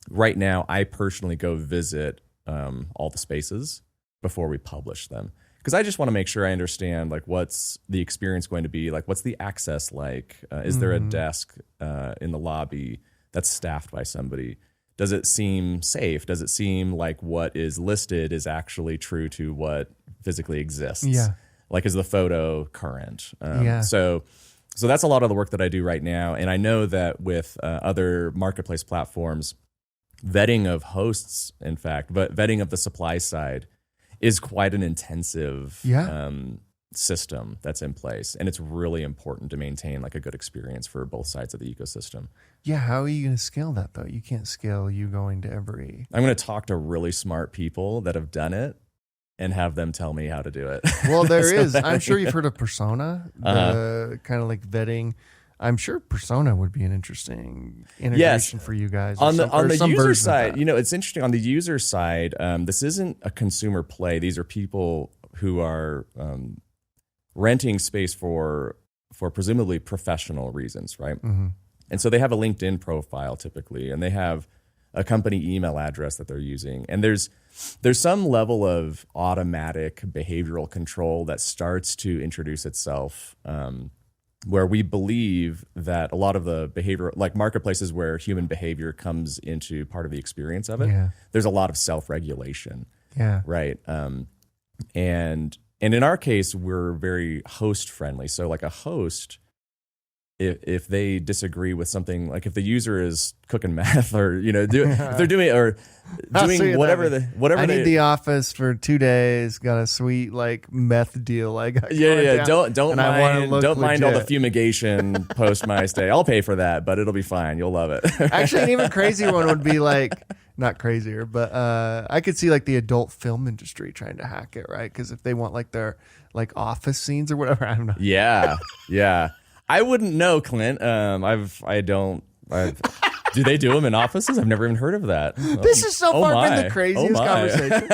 Speaker 1: right now, I personally go visit all the spaces before we publish them, because I just want to make sure I understand like what's the experience going to be like, what's the access like, is there a desk in the lobby that's staffed by somebody? Does it seem safe? Does it seem like what is listed is actually true to what physically exists?
Speaker 2: Yeah.
Speaker 1: Like, is the photo current? So that's a lot of the work that I do right now. And I know that with other marketplace platforms, vetting of hosts, in fact, but vetting of the supply side is quite an intensive system that's in place. And it's really important to maintain like a good experience for both sides of the ecosystem.
Speaker 2: Yeah, how are you going to scale that though? You can't scale you going to every...
Speaker 1: I'm going to talk to really smart people that have done it and have them tell me how to do it.
Speaker 2: Well, I'm sure you've heard of Persona, the kind of like vetting. I'm sure Persona would be an interesting integration for you guys.
Speaker 1: On the user side, it's interesting. On the user side, this isn't a consumer play. These are people who are renting space for presumably professional reasons, right? And so they have a LinkedIn profile typically, and they have a company email address that they're using. And there's some level of automatic behavioral control that starts to introduce itself, where we believe that a lot of the behavior, like marketplaces where human behavior comes into part of the experience of it, there's a lot of self-regulation.
Speaker 2: Yeah.
Speaker 1: Right. And in our case, we're very host friendly. So like a host, if they disagree with something, like if the user is cooking meth or, if they're doing whatever
Speaker 2: I need the office for 2 days, got a sweet like meth deal. Like
Speaker 1: don't mind all the fumigation post my stay. I'll pay for that, but it'll be fine. You'll love it.
Speaker 2: Actually, an even crazier one would be like, not crazier, but I could see like the adult film industry trying to hack it, right? Because if they want like their like office scenes or whatever, I don't know.
Speaker 1: Yeah. I wouldn't know, Clint. Do they do them in offices? I've never even heard of that.
Speaker 2: This is so far been the craziest conversation.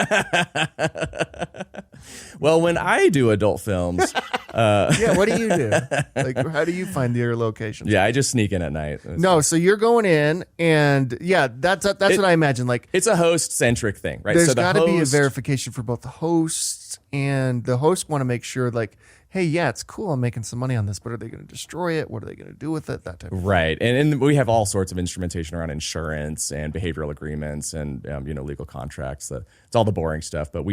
Speaker 1: Well, when I do adult films,
Speaker 2: what do you do? Like, how do you find your locations?
Speaker 1: Yeah, I just sneak in at night.
Speaker 2: No, so you're going in, and that's what I imagine. Like,
Speaker 1: it's a host centric thing, right?
Speaker 2: There's got to be a verification for both the hosts and the hosts want to make sure, like, hey, yeah, it's cool, I'm making some money on this, but are they going to destroy it? What are they going to do with it? That type of thing.
Speaker 1: Right. And we have all sorts of instrumentation around insurance and behavioral agreements and legal contracts. It's all the boring stuff. But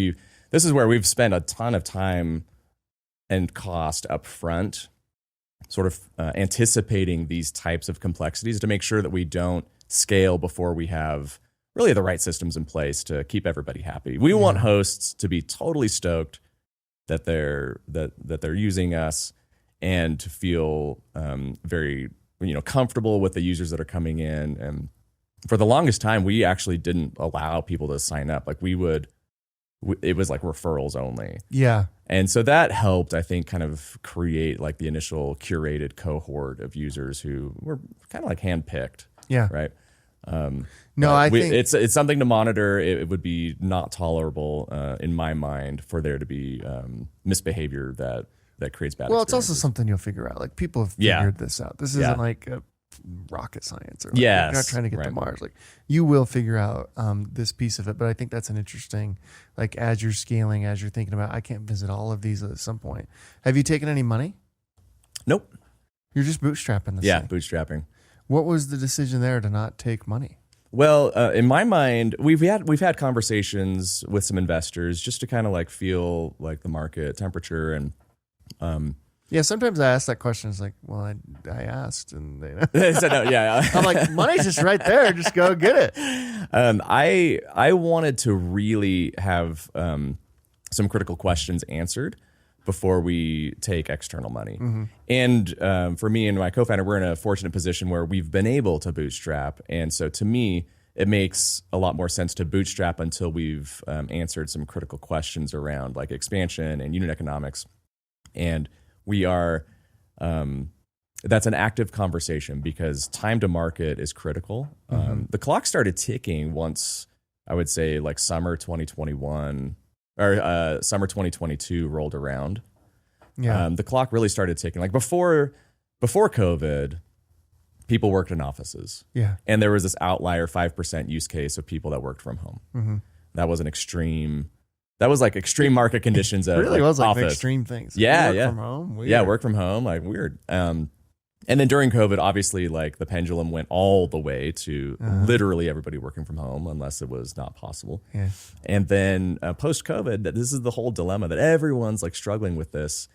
Speaker 1: this is where we've spent a ton of time and cost up front, sort of anticipating these types of complexities to make sure that we don't scale before we have really the right systems in place to keep everybody happy. We want hosts to be totally stoked that they're using us and to feel very comfortable with the users that are coming in. And for the longest time, we actually didn't allow people to sign up. Like it was like referrals only.
Speaker 2: Yeah.
Speaker 1: And so that helped, I think, kind of create like the initial curated cohort of users who were kind of like handpicked.
Speaker 2: Yeah.
Speaker 1: Right.
Speaker 2: I think
Speaker 1: it's something to monitor. It would be not tolerable in my mind for there to be misbehavior that creates bad.
Speaker 2: Well, it's also something you'll figure out. Like people have figured this out. This isn't like rocket science or like, you're not trying to get to Mars. Like you will figure out this piece of it. But I think that's an interesting, like as you're scaling, as you're thinking about, I can't visit all of these at some point. Have you taken any money?
Speaker 1: Nope.
Speaker 2: You're just bootstrapping this thing.
Speaker 1: Bootstrapping.
Speaker 2: What was the decision there to not take money?
Speaker 1: Well, in my mind, we've had conversations with some investors just to kind of like feel like the market temperature and.
Speaker 2: Sometimes I ask that question. It's like, well, I asked, and they
Speaker 1: said no. Yeah,
Speaker 2: I'm like, money's just right there. Just go get it.
Speaker 1: I wanted to really have some critical questions answered before we take external money. And for me and my co-founder, we're in a fortunate position where we've been able to bootstrap. And so to me, it makes a lot more sense to bootstrap until we've answered some critical questions around like expansion and unit economics. And we are, that's an active conversation because time to market is critical. The clock started ticking once, I would say, like summer 2021 or summer 2022 rolled around. The clock really started ticking. Like before COVID, people worked in offices. And there was this outlier 5% use case of people that worked from home. That was extreme market conditions of
Speaker 2: really
Speaker 1: like
Speaker 2: was like
Speaker 1: office.
Speaker 2: the extreme things.
Speaker 1: Work
Speaker 2: from home. Weird.
Speaker 1: Yeah, work from home, like weird. And then during COVID, obviously, like the pendulum went all the way to literally everybody working from home, unless it was not possible. And then post-COVID, this is the whole dilemma that everyone's like struggling with this.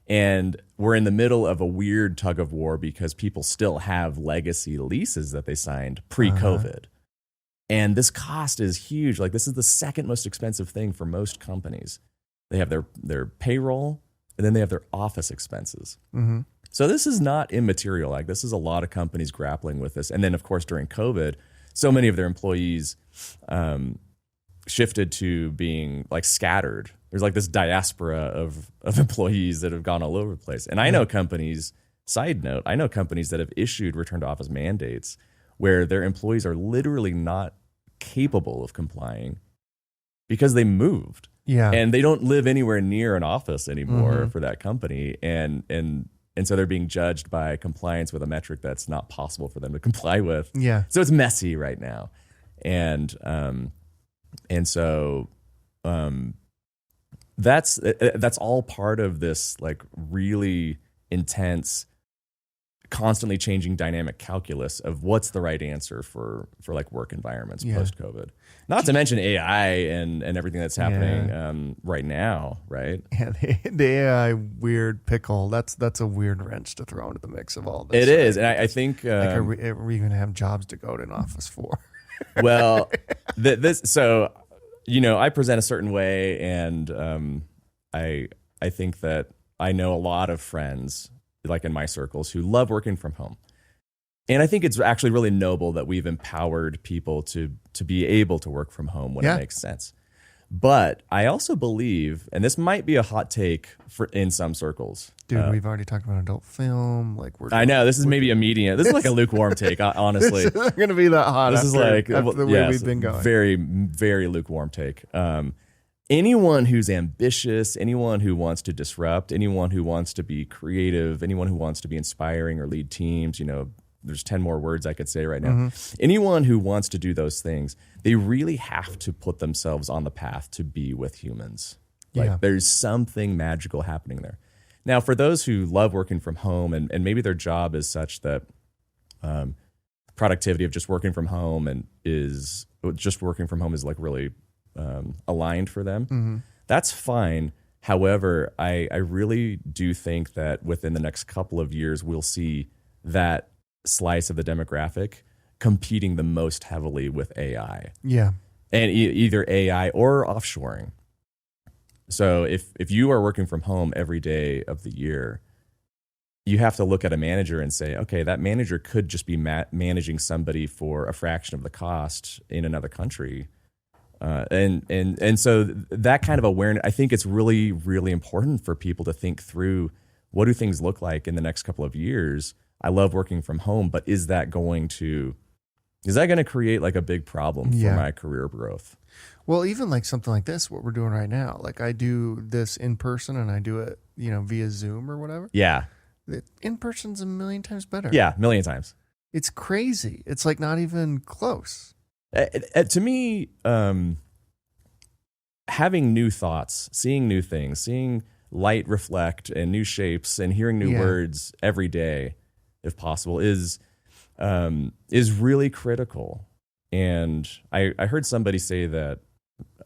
Speaker 1: And we're in the middle of a weird tug of war because people still have legacy leases that they signed pre-COVID. And this cost is huge. Like this is the second most expensive thing for most companies. They have their payroll and then they have their office expenses. So this is not immaterial. Like this is a lot of companies grappling with this. And then of course during COVID, so many of their employees shifted to being like scattered. There's like this diaspora of employees that have gone all over the place. And I know companies, side note, I know companies that have issued return to office mandates where their employees are literally not capable of complying because they moved. And they don't live anywhere near an office anymore for that company. And so they're being judged by compliance with a metric that's not possible for them to comply with. So it's messy right now. And so that's all part of this like really intense, constantly changing dynamic calculus of what's the right answer for like work environments post-COVID. Not to mention AI and everything that's happening right now, right?
Speaker 2: The AI weird pickle. That's a weird wrench to throw into the mix of all this.
Speaker 1: It is, and I think
Speaker 2: like are we going to have jobs to go to an office for?
Speaker 1: Well, so I present a certain way, and I think that I know a lot of friends, like in my circles, who love working from home. And I think it's actually really noble that we've empowered people to be able to work from home when it makes sense. But I also believe, and this might be a hot take in some circles.
Speaker 2: Dude, we've already talked about adult film. Like
Speaker 1: I know this is maybe a medium. This is like a lukewarm take, honestly.
Speaker 2: This isn't going to be that hot.
Speaker 1: This is like
Speaker 2: after the way we've been going.
Speaker 1: Very, very lukewarm take. Anyone who's ambitious, anyone who wants to disrupt, anyone who wants to be creative, anyone who wants to be inspiring or lead teams, there's 10 more words I could say right now. Anyone who wants to do those things, they really have to put themselves on the path to be with humans. Like there's something magical happening there. Now, for those who love working from home and maybe their job is such that productivity of just working from home is like really aligned for them, that's fine. However, I really do think that within the next couple of years, we'll see that slice of the demographic competing the most heavily with AI. And either AI or offshoring. So if you are working from home every day of the year, you have to look at a manager and say, okay, that manager could just be managing somebody for a fraction of the cost in another country. And so that kind of awareness, I think it's really, really important for people to think through, what do things look like in the next couple of years? I love working from home, but is that going to create like a big problem for my career growth?
Speaker 2: Well, even like something like this, what we're doing right now, like I do this in person and I do it, via Zoom or whatever. In person's a million times better.
Speaker 1: A million times.
Speaker 2: It's crazy. It's like not even close.
Speaker 1: To me, having new thoughts, seeing new things, seeing light reflect and new shapes and hearing new words every day, if possible, is really critical. And I heard somebody say that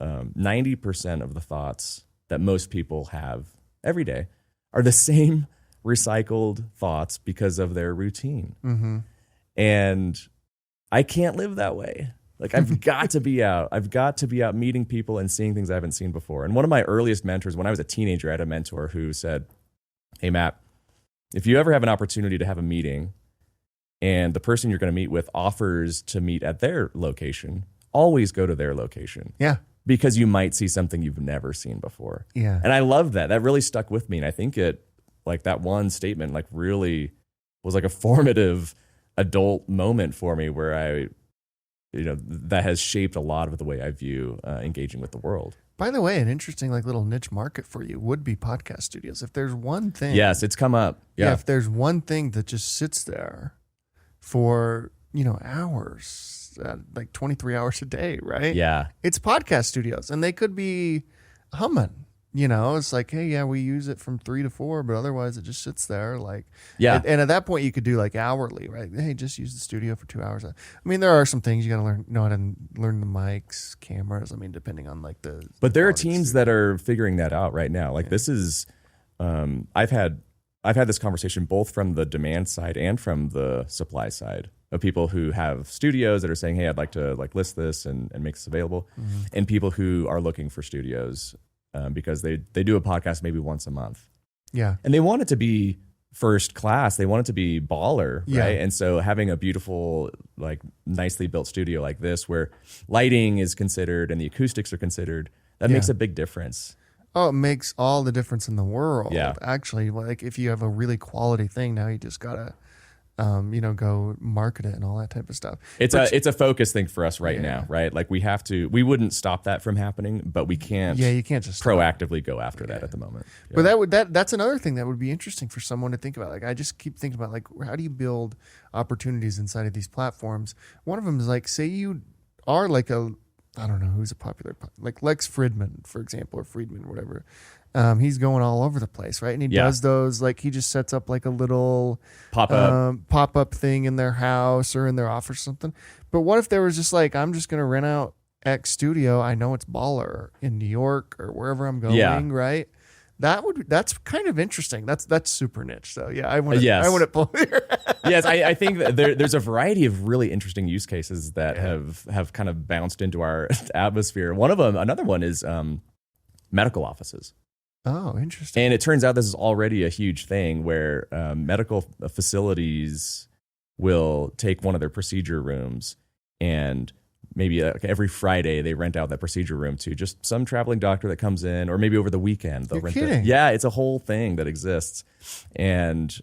Speaker 1: 90% of the thoughts that most people have every day are the same recycled thoughts because of their routine. And I can't live that way. Like I've got to be out. I've got to be out meeting people and seeing things I haven't seen before. And one of my earliest mentors, when I was a teenager, I had a mentor who said, "Hey, Matt, if you ever have an opportunity to have a meeting and the person you're going to meet with offers to meet at their location, always go to their location."
Speaker 2: Yeah.
Speaker 1: Because you might see something you've never seen before.
Speaker 2: Yeah.
Speaker 1: And I love that. That really stuck with me. And I think it, like that one statement, like really was like a formative adult moment for me where that has shaped a lot of the way I view engaging with the world.
Speaker 2: By the way, an interesting like little niche market for you would be podcast studios. If there's one thing.
Speaker 1: Yes, it's come up. Yeah.
Speaker 2: If there's one thing that just sits there for, hours, like 23 hours a day, right?
Speaker 1: Yeah.
Speaker 2: It's podcast studios, and they could be humming. It's like, hey, yeah, we use it from 3 to 4, but otherwise it just sits there. Like,
Speaker 1: yeah.
Speaker 2: And at that point, you could do like hourly, right? Hey, just use the studio for 2 hours. I mean, there are some things you got to know how to learn the mics, cameras. I mean, depending on like the.
Speaker 1: But there are teams that are figuring that out right now. Like this is, I've had this conversation both from the demand side and from the supply side of people who have studios that are saying, hey, I'd like to like list this and make this available, and people who are looking for studios. Because they do a podcast maybe once a month.
Speaker 2: Yeah.
Speaker 1: And they want it to be first class. They want it to be baller,
Speaker 2: Yeah.
Speaker 1: right? And so having a beautiful, like nicely built studio like this where lighting is considered and the acoustics are considered, that makes a big difference.
Speaker 2: Oh, it makes all the difference in the world.
Speaker 1: Yeah.
Speaker 2: Actually, like if you have a really quality thing, now you just got to go market it and all that type of stuff.
Speaker 1: It's a focus thing for us right now, right? Like we wouldn't stop that from happening, but we can't.
Speaker 2: Yeah, you can't just
Speaker 1: proactively go after that at the moment.
Speaker 2: Yeah. But that's another thing that would be interesting for someone to think about. Like I just keep thinking about like how do you build opportunities inside of these platforms? One of them is like say you are like I don't know who's a popular like Lex Fridman, for example, or Friedman, whatever. He's going all over the place, right? And he does those, like he just sets up like a little pop-up thing in their house or in their office or something. But what if there was just like, I'm just going to rent out X studio. I know it's baller in New York or wherever I'm going, right? That's kind of interesting. That's super niche. So yeah, I want to pull here.
Speaker 1: Yes, I think that there's a variety of really interesting use cases that have kind of bounced into our atmosphere. Another one is medical offices.
Speaker 2: Oh, interesting.
Speaker 1: And it turns out this is already a huge thing where medical facilities will take one of their procedure rooms and maybe every Friday they rent out that procedure room to just some traveling doctor that comes in, or maybe over the weekend they'll rent it. Yeah, it's a whole thing that exists. And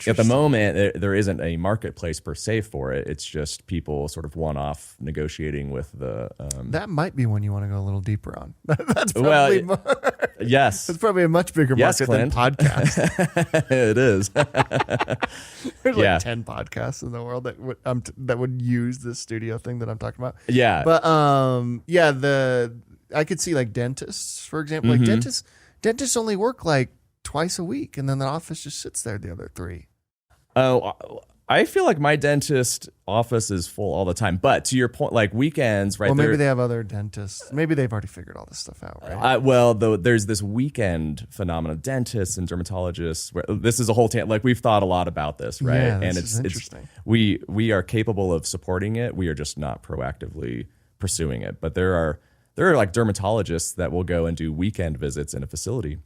Speaker 1: at the moment, there isn't a marketplace per se for it. It's just people sort of one-off negotiating with the.
Speaker 2: That might be one you want to go a little deeper on. That's probably
Speaker 1: yes.
Speaker 2: It's probably a much bigger market than podcast.
Speaker 1: It is.
Speaker 2: There's like 10 podcasts in the world that would use this studio thing that I'm talking about.
Speaker 1: Yeah,
Speaker 2: but I could see like dentists, for example. Like dentists only work like twice a week, and then the office just sits there the other 3.
Speaker 1: Oh, I feel like my dentist office is full all the time. But to your point, like weekends, right?
Speaker 2: Well, maybe they have other dentists. Maybe they've already figured all this stuff out, right?
Speaker 1: There's this weekend phenomenon of dentists and dermatologists. Where this is a whole like we've thought a lot about this, right?
Speaker 2: Yeah, and it's interesting.
Speaker 1: We are capable of supporting it. We are just not proactively pursuing it. But there are like dermatologists that will go and do weekend visits in a facility.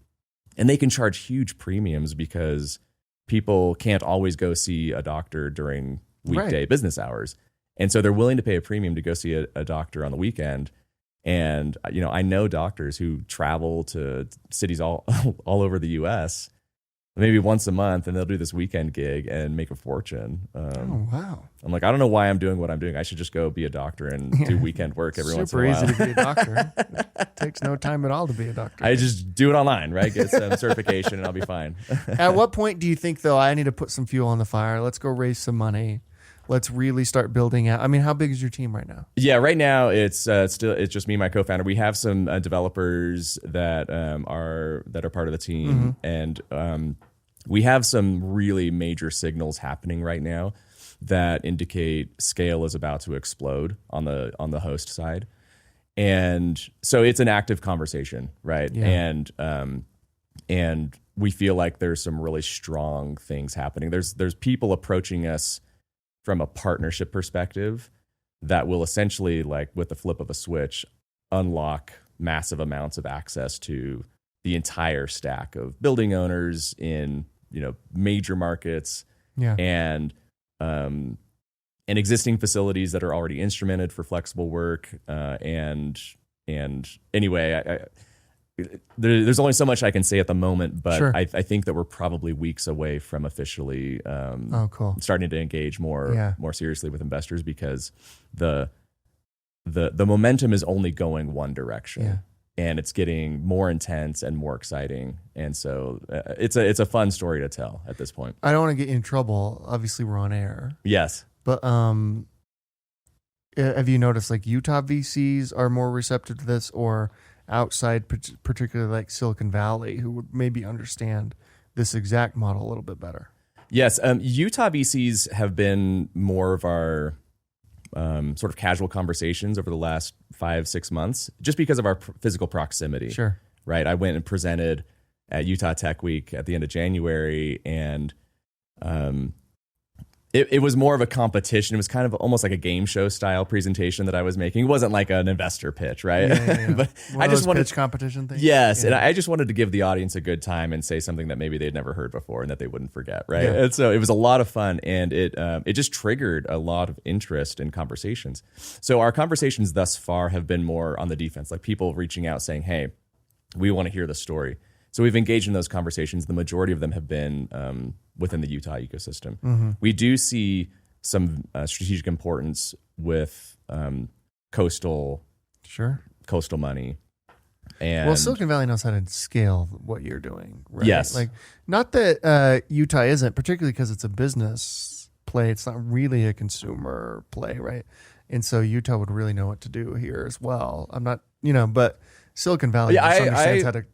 Speaker 1: And they can charge huge premiums because people can't always go see a doctor during weekday business hours. And so they're willing to pay a premium to go see a doctor on the weekend. And, I know doctors who travel to cities all over the U.S. maybe once a month, and they'll do this weekend gig and make a fortune.
Speaker 2: Oh, wow.
Speaker 1: I'm like, I don't know why I'm doing what I'm doing. I should just go be a doctor and do weekend work every once in a while.
Speaker 2: Super easy to be a doctor. It takes no time at all to be a doctor.
Speaker 1: I just do it online, right? Get some certification and I'll be fine.
Speaker 2: At what point do you think, though, I need to put some fuel on the fire? Let's go raise some money. Let's really start building out. I mean, how big is your team right now?
Speaker 1: Yeah, right now it's just me and my co-founder. We have some developers that are part of the team, and we have some really major signals happening right now that indicate scale is about to explode on the host side. And so it's an active conversation, right? Yeah. And we feel like there's some really strong things happening. There's people approaching us from a partnership perspective that will essentially, like with the flip of a switch, unlock massive amounts of access to the entire stack of building owners in, major markets, and existing facilities that are already instrumented for flexible work. And anyway, there's only so much I can say at the moment, but
Speaker 2: Sure.
Speaker 1: I think that we're probably weeks away from officially
Speaker 2: cool.
Speaker 1: starting to engage more seriously with investors, because the momentum is only going one direction, and it's getting more intense and more exciting. And so it's a fun story to tell at this point.
Speaker 2: I don't want to get you in trouble. Obviously, we're on air.
Speaker 1: Yes.
Speaker 2: But have you noticed like Utah VCs are more receptive to this, or outside, particularly like Silicon Valley, who would maybe understand this exact model a little bit better?
Speaker 1: Yes. Utah VCs have been more of our sort of casual conversations over the last 5-6 months, just because of our physical proximity.
Speaker 2: Sure.
Speaker 1: Right. I went and presented at Utah Tech Week at the end of January, and it was more of a competition. It was kind of almost like a game show style presentation that I was making. It wasn't like an investor pitch, right? But
Speaker 2: I just wanted pitch competition thing.
Speaker 1: Yes, and I just wanted to give the audience a good time and say something that maybe they'd never heard before and that they wouldn't forget, right?
Speaker 2: Yeah.
Speaker 1: And so it was a lot of fun, and it just triggered a lot of interest in conversations. So our conversations thus far have been more on the defense, like people reaching out saying, "Hey, we want to hear the story." So we've engaged in those conversations. The majority of them have been within the Utah ecosystem.
Speaker 2: Mm-hmm.
Speaker 1: We do see some strategic importance with coastal money. And
Speaker 2: well, Silicon Valley knows how to scale what you're doing, right?
Speaker 1: Yes.
Speaker 2: Like, not that Utah isn't, particularly because it's a business play. It's not really a consumer play, right? And so Utah would really know what to do here as well. I'm not, but Silicon Valley understands how to.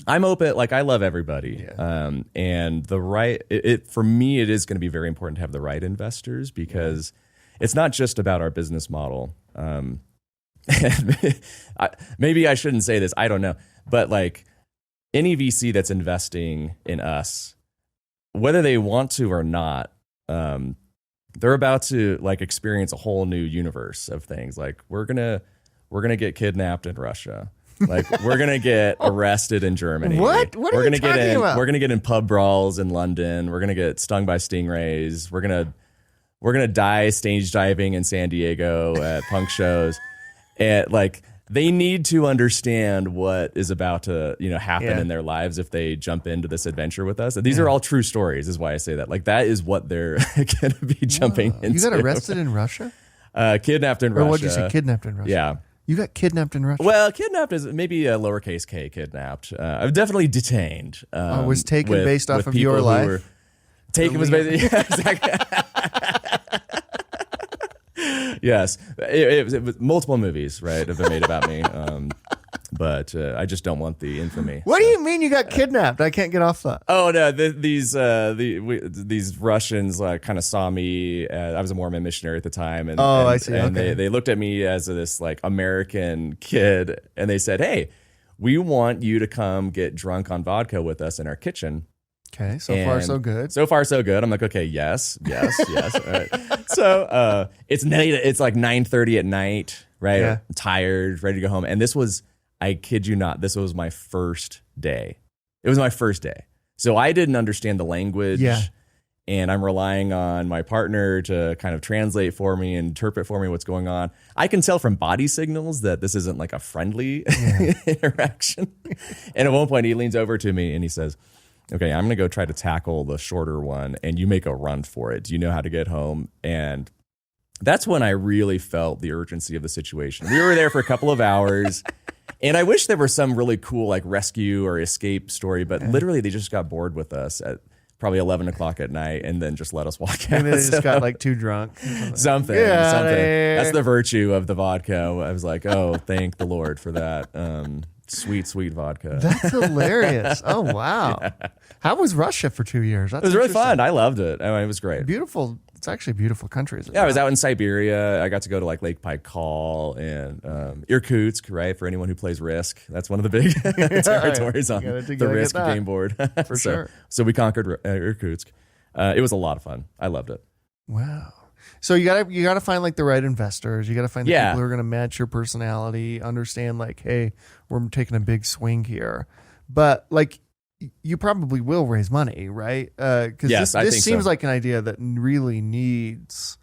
Speaker 1: I'm open. Like, I love everybody. And the right, for me, it is going to be very important to have the right investors, because it's not just about our business model. Maybe I shouldn't say this. I don't know. But like any VC that's investing in us, whether they want to or not, they're about to like experience a whole new universe of things. Like we're gonna get kidnapped in Russia. Like we're gonna get arrested in Germany.
Speaker 2: What are you talking about?
Speaker 1: We're gonna get in pub brawls in London. We're gonna get stung by stingrays. We're gonna die stage diving in San Diego at punk shows. And like they need to understand what is about to happen in their lives if they jump into this adventure with us. And these are all true stories, is why I say that. Like that is what they're gonna be jumping into.
Speaker 2: You got arrested in Russia?
Speaker 1: Kidnapped in Russia.
Speaker 2: Or what did you say? Kidnapped in Russia?
Speaker 1: Yeah.
Speaker 2: You got kidnapped in Russia?
Speaker 1: Well, kidnapped is maybe a lowercase k kidnapped. I've definitely detained.
Speaker 2: Was taken based off of your life?
Speaker 1: Taken was based, yeah, exactly. Yes. It was multiple movies, right, have been made about me. But I just don't want the infamy.
Speaker 2: What do you mean you got kidnapped? I can't get off that.
Speaker 1: Oh no! These Russians kind of saw me. I was a Mormon missionary at the time, and
Speaker 2: I see.
Speaker 1: And
Speaker 2: okay.
Speaker 1: they looked at me as this like American kid, and they said, "Hey, we want you to come get drunk on vodka with us in our kitchen."
Speaker 2: Okay, so far so good.
Speaker 1: So far so good. I'm like, okay, yes. All right. So it's like 9:30 at night, right?
Speaker 2: Yeah.
Speaker 1: I'm tired, ready to go home, and this was. I kid you not, this was my first day. It was my first day. So I didn't understand the language.
Speaker 2: Yeah.
Speaker 1: And I'm relying on my partner to kind of translate for me and interpret for me what's going on. I can tell from body signals that this isn't like a friendly interaction. And at one point he leans over to me and he says, "Okay, I'm going to go try to tackle the shorter one and you make a run for it. Do you know how to get home?" And that's when I really felt the urgency of the situation. We were there for a couple of hours. And I wish there were some really cool like rescue or escape story, but literally they just got bored with us at probably 11 o'clock at night and then just let us walk out.
Speaker 2: Maybe they just got like too drunk.
Speaker 1: Something. That's the virtue of the vodka. I was like, oh, thank the Lord for that. Sweet vodka.
Speaker 2: That's hilarious. Oh, wow. Yeah. How was Russia for 2 years?
Speaker 1: It was really fun. I loved it. I mean, it was great.
Speaker 2: Beautiful. It's actually a beautiful country.
Speaker 1: I was out in Siberia. I got to go to like Lake Baikal and Irkutsk, right? For anyone who plays Risk. That's one of the big territories on the Risk game board.
Speaker 2: For sure.
Speaker 1: So we conquered Irkutsk. It was a lot of fun. I loved it.
Speaker 2: Wow. So you gotta find like the right investors. You gotta find the
Speaker 1: Yeah.
Speaker 2: people who are gonna match your personality. Understand like, hey, we're taking a big swing here, but like you probably will raise money, right? Because
Speaker 1: Yes, I
Speaker 2: this
Speaker 1: think
Speaker 2: seems
Speaker 1: so.
Speaker 2: like an idea that really needs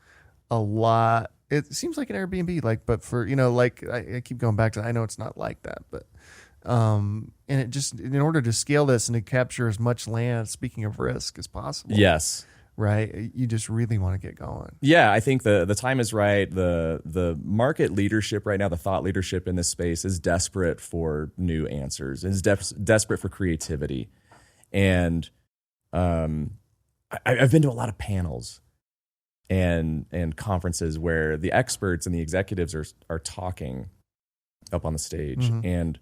Speaker 2: a lot. It seems like an Airbnb, like, but for like I keep going back to. I know it's not like that, but and it just in order to scale this and to capture as much land, speaking of risk, as possible.
Speaker 1: Yes.
Speaker 2: Right. You just really want to get going.
Speaker 1: Yeah, I think the time is right. The market leadership right now, the thought leadership in this space is desperate for new answers, is desperate for creativity. And I've been to a lot of panels and conferences where the experts and the executives are talking up on the stage.
Speaker 2: Mhm.
Speaker 1: And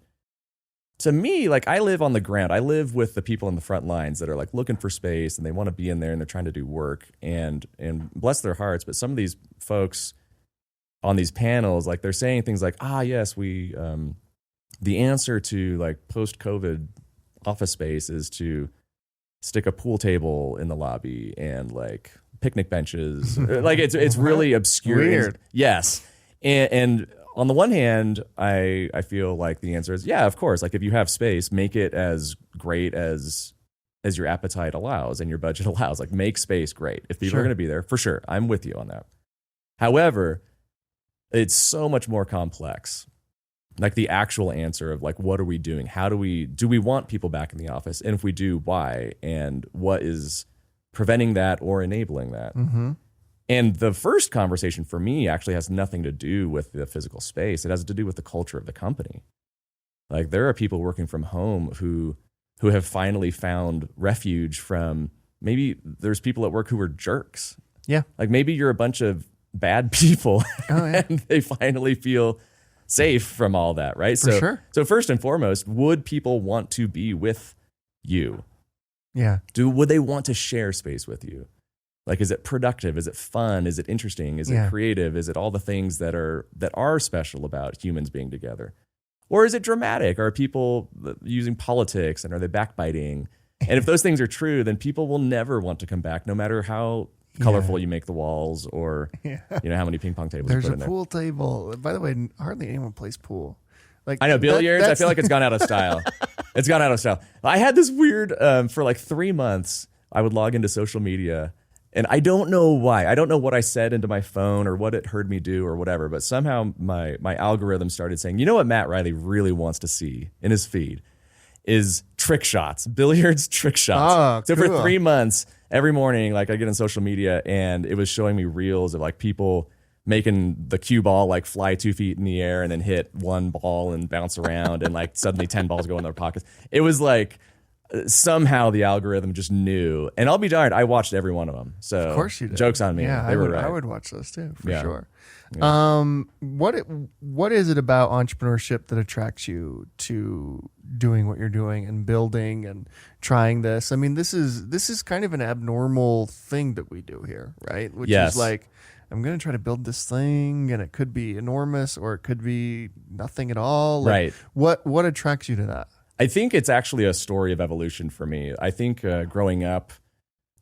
Speaker 1: to me, like, I live on the ground. I live with the people in the front lines that are like looking for space and they want to be in there and they're trying to do work and bless their hearts. But some of these folks on these panels, like, they're saying things like, yes, we, the answer to like post-COVID office space is to stick a pool table in the lobby and like picnic benches. Like, it's really obscure.
Speaker 2: Weird.
Speaker 1: Yes. And on the one hand, I feel like the answer is, yeah, of course. Like, if you have space, make it as great as your appetite allows and your budget allows. Like, make space great. If people are going to be there, for sure. I'm with you on that. However, it's so much more complex. Like, the actual answer of like, what are we doing? Do we want people back in the office? And if we do, why? And what is preventing that or enabling that?
Speaker 2: Mm-hmm.
Speaker 1: And the first conversation for me actually has nothing to do with the physical space. It has to do with the culture of the company. Like, there are people working from home who have finally found refuge from, maybe there's people at work who are jerks.
Speaker 2: Yeah.
Speaker 1: Like, maybe you're a bunch of bad people and they finally feel safe from all that, right?
Speaker 2: For sure.
Speaker 1: So first and foremost, would people want to be with you?
Speaker 2: Yeah.
Speaker 1: Would they want to share space with you? Like, is it productive? Is it fun? Is it interesting? Is it creative? Is it all the things that are special about humans being together? Or is it dramatic? Are people using politics and are they backbiting? And if those things are true, then people will never want to come back, no matter how colorful you make the walls or how many ping pong tables
Speaker 2: There's
Speaker 1: you put
Speaker 2: a
Speaker 1: in there.
Speaker 2: pool table. By the way, hardly anyone plays pool. Like,
Speaker 1: I know, billiards, I feel like it's gone out of style. It's gone out of style. I had this weird, for like 3 months, I would log into social media. And I don't know why. I don't know what I said into my phone or what it heard me do or whatever, but somehow my algorithm started saying, you know what Matt Riley really wants to see in his feed is trick shots, billiards trick shots. So
Speaker 2: cool.
Speaker 1: for 3 months, every morning, like, I get on social media and it was showing me reels of like people making the cue ball like fly 2 feet in the air and then hit one ball and bounce around and like suddenly 10 balls go in their pockets. It was like, somehow the algorithm just knew, and I'll be darned, I watched every one of them. So
Speaker 2: of course you did.
Speaker 1: Joke's on me.
Speaker 2: Yeah,
Speaker 1: they were right.
Speaker 2: I would watch those too, for sure.
Speaker 1: Yeah.
Speaker 2: What is it about entrepreneurship that attracts you to doing what you're doing and building and trying this? I mean, this is kind of an abnormal thing that we do here, right? Which is like, I'm going to try to build this thing, and it could be enormous or it could be nothing at all. Like,
Speaker 1: right.
Speaker 2: What attracts you to that?
Speaker 1: I think it's actually a story of evolution for me. I think growing up,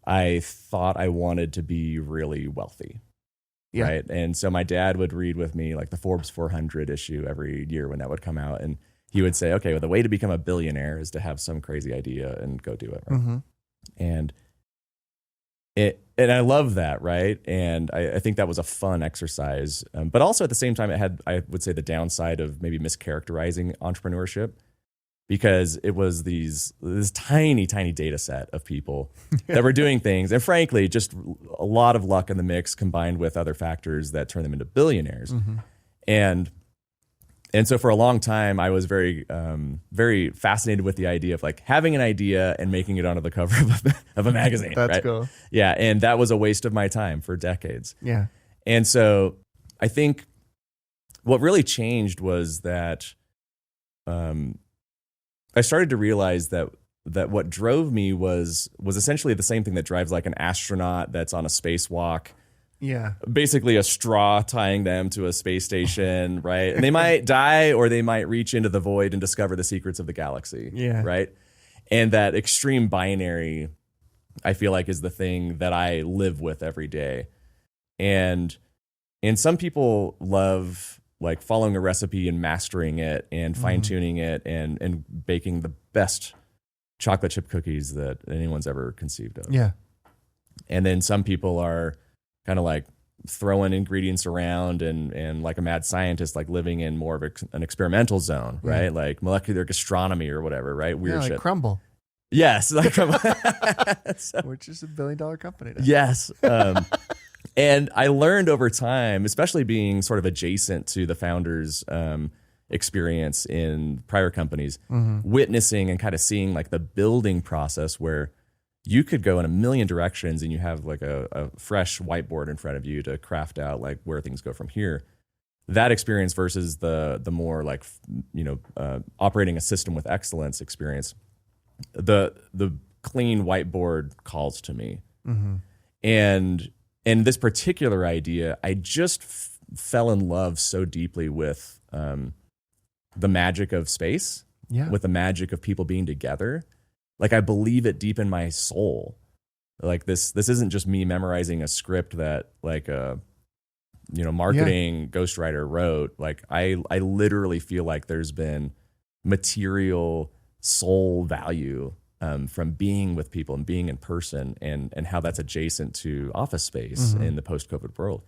Speaker 1: I thought I wanted to be really wealthy.
Speaker 2: Yeah.
Speaker 1: Right. And so my dad would read with me like the Forbes 400 issue every year when that would come out. And he would say, okay, well, the way to become a billionaire is to have some crazy idea and go do it. Right?
Speaker 2: Mm-hmm.
Speaker 1: And I love that. Right. And I think that was a fun exercise. But also at the same time, it had, I would say, the downside of maybe mischaracterizing entrepreneurship, because it was this tiny, tiny data set of people that were doing things. And frankly, just a lot of luck in the mix combined with other factors that turn them into billionaires. Mm-hmm. And so for a long time, I was very, very fascinated with the idea of like having an idea and making it onto the cover of a magazine.
Speaker 2: That's
Speaker 1: right?
Speaker 2: cool.
Speaker 1: Yeah. And that was a waste of my time for decades.
Speaker 2: Yeah.
Speaker 1: And so I think what really changed was that, I started to realize that what drove me was essentially the same thing that drives like an astronaut that's on a spacewalk.
Speaker 2: Yeah.
Speaker 1: Basically a straw tying them to a space station, right? And they might die or they might reach into the void and discover the secrets of the galaxy.
Speaker 2: Yeah.
Speaker 1: Right. And that extreme binary, I feel like, is the thing that I live with every day. And some people love like following a recipe and mastering it and fine tuning it and baking the best chocolate chip cookies that anyone's ever conceived of.
Speaker 2: Yeah.
Speaker 1: And then some people are kind of like throwing ingredients around and like a mad scientist, like living in more of an experimental zone, right? Like molecular gastronomy or whatever, right? Weird
Speaker 2: like
Speaker 1: shit.
Speaker 2: Crumble.
Speaker 1: Yes. Like
Speaker 2: Which is $1 billion company now.
Speaker 1: Yes. And I learned over time, especially being sort of adjacent to the founders' experience in prior companies, witnessing and kind of seeing like the building process where you could go in a million directions and you have like a fresh whiteboard in front of you to craft out like where things go from here. That experience versus the more like, operating a system with excellence experience, the clean whiteboard calls to me. And this particular idea, I just fell in love so deeply with the magic of space, with the magic of people being together. Like I believe it deep in my soul. Like this isn't just me memorizing a script that like a marketing ghostwriter wrote. Like I literally feel like there's been material soul value from being with people and being in person and how that's adjacent to office space in the post-COVID world.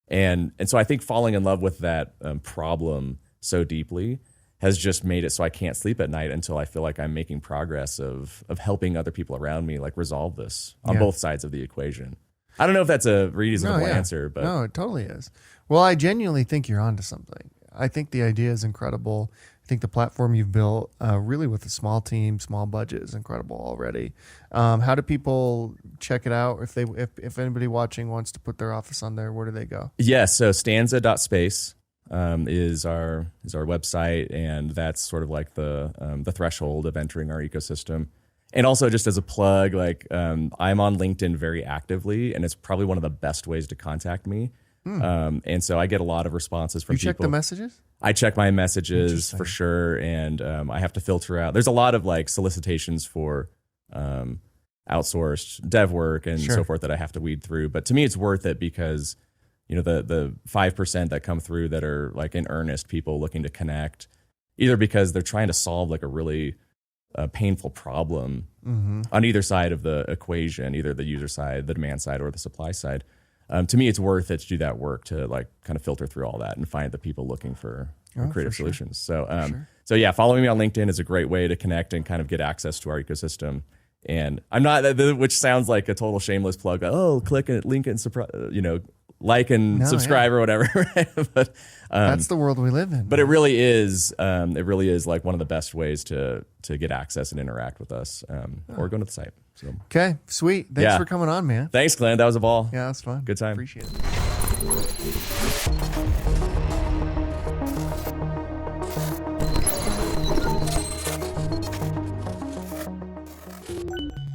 Speaker 1: And so I think falling in love with that problem so deeply has just made it so I can't sleep at night until I feel like I'm making progress of helping other people around me like resolve this on both sides of the equation. I don't know if that's a reasonable answer, but
Speaker 2: no, it totally is. Well, I genuinely think you're onto something. I think the idea is incredible. I think the platform you've built, really with a small team, small budget, is incredible already. How do people check it out? If anybody watching wants to put their office on there, where do they go?
Speaker 1: Yeah, so stanza.space is our website, and that's sort of like the threshold of entering our ecosystem. And also, just as a plug, like I'm on LinkedIn very actively, and it's probably one of the best ways to contact me. And so I get a lot of responses from people.
Speaker 2: You check the messages?
Speaker 1: I check my messages for sure, and I have to filter out. There's a lot of like solicitations for outsourced dev work and so forth that I have to weed through. But to me, it's worth it because the 5% that come through that are like in earnest people looking to connect, either because they're trying to solve like a really painful problem on either side of the equation, either the user side, the demand side, or the supply side. To me, it's worth it to do that work to like kind of filter through all that and find the people looking for creative solutions. So, so yeah, following me on LinkedIn is a great way to connect and kind of get access to our ecosystem. And I'm not, which sounds like a total shameless plug. Oh, click and link and like and subscribe or whatever. Right? But
Speaker 2: that's the world we live in.
Speaker 1: But it really is like one of the best ways to get access and interact with us, or go to the site. So.
Speaker 2: Okay, sweet. Thanks for coming on, man.
Speaker 1: Thanks, Glenn. That was a ball.
Speaker 2: Yeah, that was fun.
Speaker 1: Good time.
Speaker 2: Appreciate it.